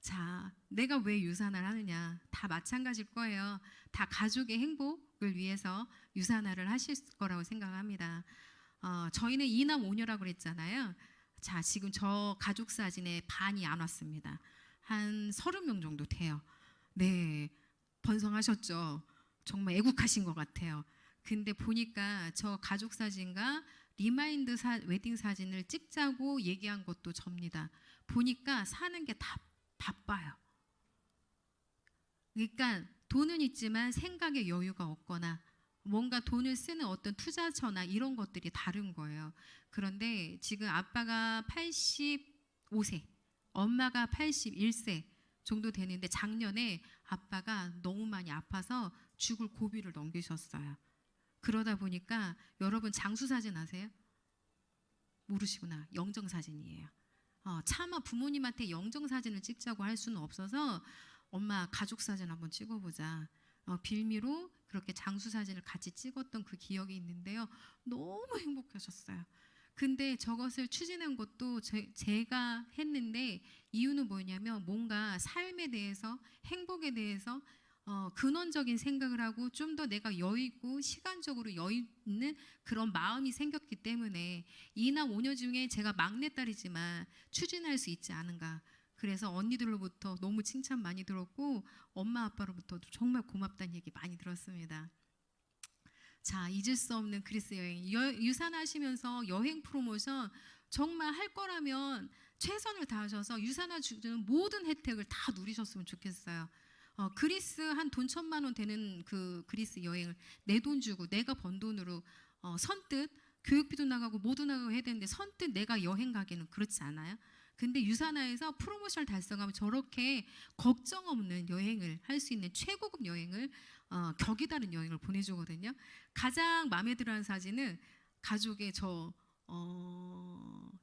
Speaker 1: 자, 내가 왜 유산화를 하느냐? 다 마찬가지일 거예요. 다 가족의 행복을 위해서 유산화를 하실 거라고 생각합니다. 저희는 2남 5녀라고 그랬잖아요. 자, 지금 저 가족 사진에 반이 안 왔습니다. 한 30명 정도 돼요. 네, 번성하셨죠. 정말 애국하신 것 같아요. 근데 보니까 저 가족 사진과 리마인드 웨딩 사진을 찍자고 얘기한 것도 접니다. 보니까 사는 게 다 바빠요. 그러니까 돈은 있지만 생각에 여유가 없거나 뭔가 돈을 쓰는 어떤 투자처나 이런 것들이 다른 거예요. 그런데 지금 아빠가 85세, 엄마가 81세 정도 되는데 작년에 아빠가 너무 많이 아파서 죽을 고비를 넘기셨어요. 그러다 보니까 여러분 장수사진 아세요? 모르시구나. 영정사진이에요. 차마 부모님한테 영정사진을 찍자고 할 수는 없어서 엄마 가족사진 한번 찍어보자. 빌미로 그렇게 장수사진을 같이 찍었던 그 기억이 있는데요. 너무 행복하셨어요. 근데 저것을 추진한 것도 제가 했는데 이유는 뭐냐면 뭔가 삶에 대해서 행복에 대해서 근원적인 생각을 하고 좀 더 내가 여유 있고 시간적으로 여유 있는 그런 마음이 생겼기 때문에 2남 5녀 중에 제가 막내딸이지만 추진할 수 있지 않은가. 그래서 언니들로부터 너무 칭찬 많이 들었고 엄마 아빠로부터도 정말 고맙다는 얘기 많이 들었습니다. 자, 잊을 수 없는 그리스 여행. 유산하시면서 여행 프로모션 정말 할 거라면 최선을 다하셔서 유산화 주는 모든 혜택을 다 누리셨으면 좋겠어요. 그리스 한 돈 1,000만 원 되는 그 그리스 여행을 내 돈 주고 내가 번 돈으로 선뜻 교육비도 나가고 모두 나가고 해야 되는데 선뜻 내가 여행 가기는 그렇지 않아요? 근데 유산화에서 프로모션을 달성하면 저렇게 걱정 없는 여행을 할 수 있는 최고급 여행을 격이 다른 여행을 보내주거든요. 가장 마음에 들어하는 사진은 가족의 저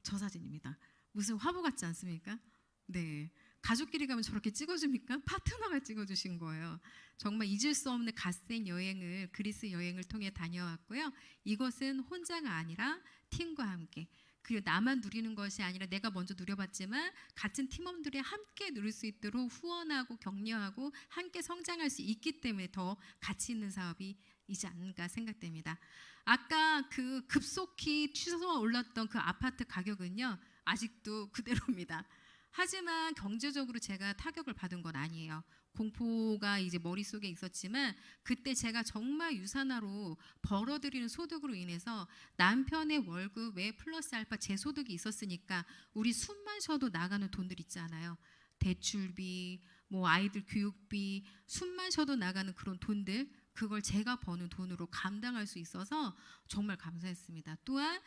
Speaker 1: 사진입니다. 무슨 화보 같지 않습니까? 네. 가족끼리 가면 저렇게 찍어줍니까? 파트너가 찍어주신 거예요. 정말 잊을 수 없는 갓생 여행을 그리스 여행을 통해 다녀왔고요. 이것은 혼자가 아니라 팀과 함께 그리고 나만 누리는 것이 아니라 내가 먼저 누려봤지만 같은 팀원들이 함께 누릴 수 있도록 후원하고 격려하고 함께 성장할 수 있기 때문에 더 가치 있는 사업이지 않을까 생각됩니다. 아까 그 급속히 치솟아 올랐던 그 아파트 가격은요. 아직도 그대로입니다. 하지만 경제적으로 제가 타격을 받은 건 아니에요. 공포가 이제 머릿속에 있었지만 그때 제가 정말 유산화로 벌어들이는 소득으로 인해서 남편의 월급 외 플러스 알파 제 소득이 있었으니까 우리 숨만 쉬어도 나가는 돈들 있잖아요. 대출비, 뭐 아이들 교육비, 숨만 쉬어도 나가는 그런 돈들, 그걸 제가 버는 돈으로 감당할 수 있어서 정말 감사했습니다. 또한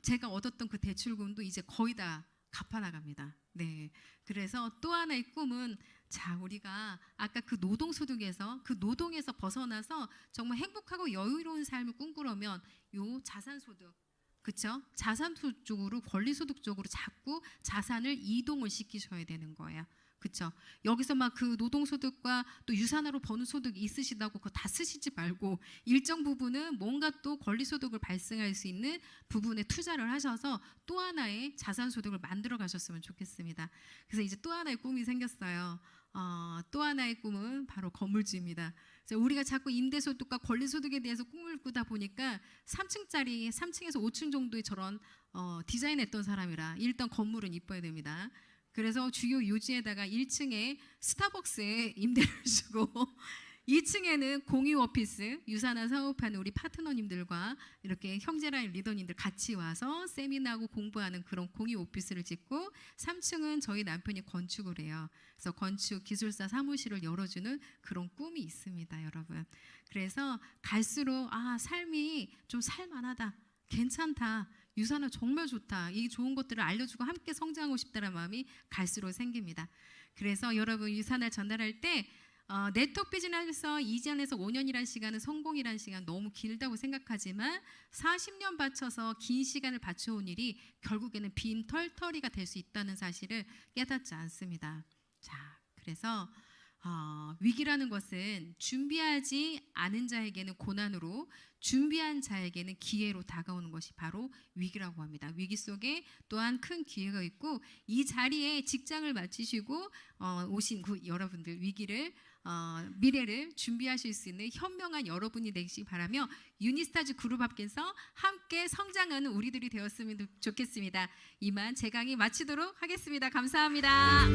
Speaker 1: 제가 얻었던 그 대출금도 이제 거의 다 갚아나갑니다. 네, 그래서 또 하나의 꿈은 자 우리가 아까 그 노동소득에서 그 노동에서 벗어나서 정말 행복하고 여유로운 삶을 꿈꾸려면 요 자산소득, 그렇죠? 자산소득 쪽으로 권리소득 쪽으로 자꾸 자산을 이동을 시키셔야 되는 거예요. 그렇죠? 여기서 막 그 노동소득과 또 유산화로 버는 소득이 있으시다고 그거 다 쓰시지 말고 일정 부분은 뭔가 또 권리소득을 발생할 수 있는 부분에 투자를 하셔서 또 하나의 자산소득을 만들어 가셨으면 좋겠습니다. 그래서 이제 또 하나의 꿈이 생겼어요. 또 하나의 꿈은 바로 건물주입니다. 그래서 우리가 자꾸 임대소득과 권리소득에 대해서 꿈을 꾸다 보니까 3층짜리 3층에서 5층 정도의 저런 디자인했던 사람이라 일단 건물은 이뻐야 됩니다. 그래서 주요 요지에다가 1층에 스타벅스에 임대를 주고 2층에는 공유 오피스, 유산화 사업하는 우리 파트너님들과 이렇게 형제라인 리더님들 같이 와서 세미나하고 공부하는 그런 공유 오피스를 짓고 3층은 저희 남편이 건축을 해요. 그래서 건축 기술사 사무실을 열어주는 그런 꿈이 있습니다, 여러분. 그래서 갈수록 삶이 좀 살만하다, 괜찮다, 유산화 정말 좋다, 이 좋은 것들을 알려주고 함께 성장하고 싶다는 마음이 갈수록 생깁니다. 그래서 여러분 유산화를 전달할 때 네트워크 비즈니스에서 2년에서 5년이라는 시간은 성공이라는 시간 너무 길다고 생각하지만 40년 바쳐서 긴 시간을 바쳐온 일이 결국에는 빈털터리가 될 수 있다는 사실을 깨닫지 않습니다. 자, 그래서 위기라는 것은 준비하지 않은 자에게는 고난으로, 준비한 자에게는 기회로 다가오는 것이 바로 위기라고 합니다. 위기 속에 또한 큰 기회가 있고 이 자리에 직장을 마치시고 오신 그 여러분들 위기를 미래를 준비하실 수 있는 현명한 여러분이 되시기 바라며 유니스타즈 그룹 앞에서 함께 성장하는 우리들이 되었으면 좋겠습니다. 이만 제 강의 마치도록 하겠습니다. 감사합니다.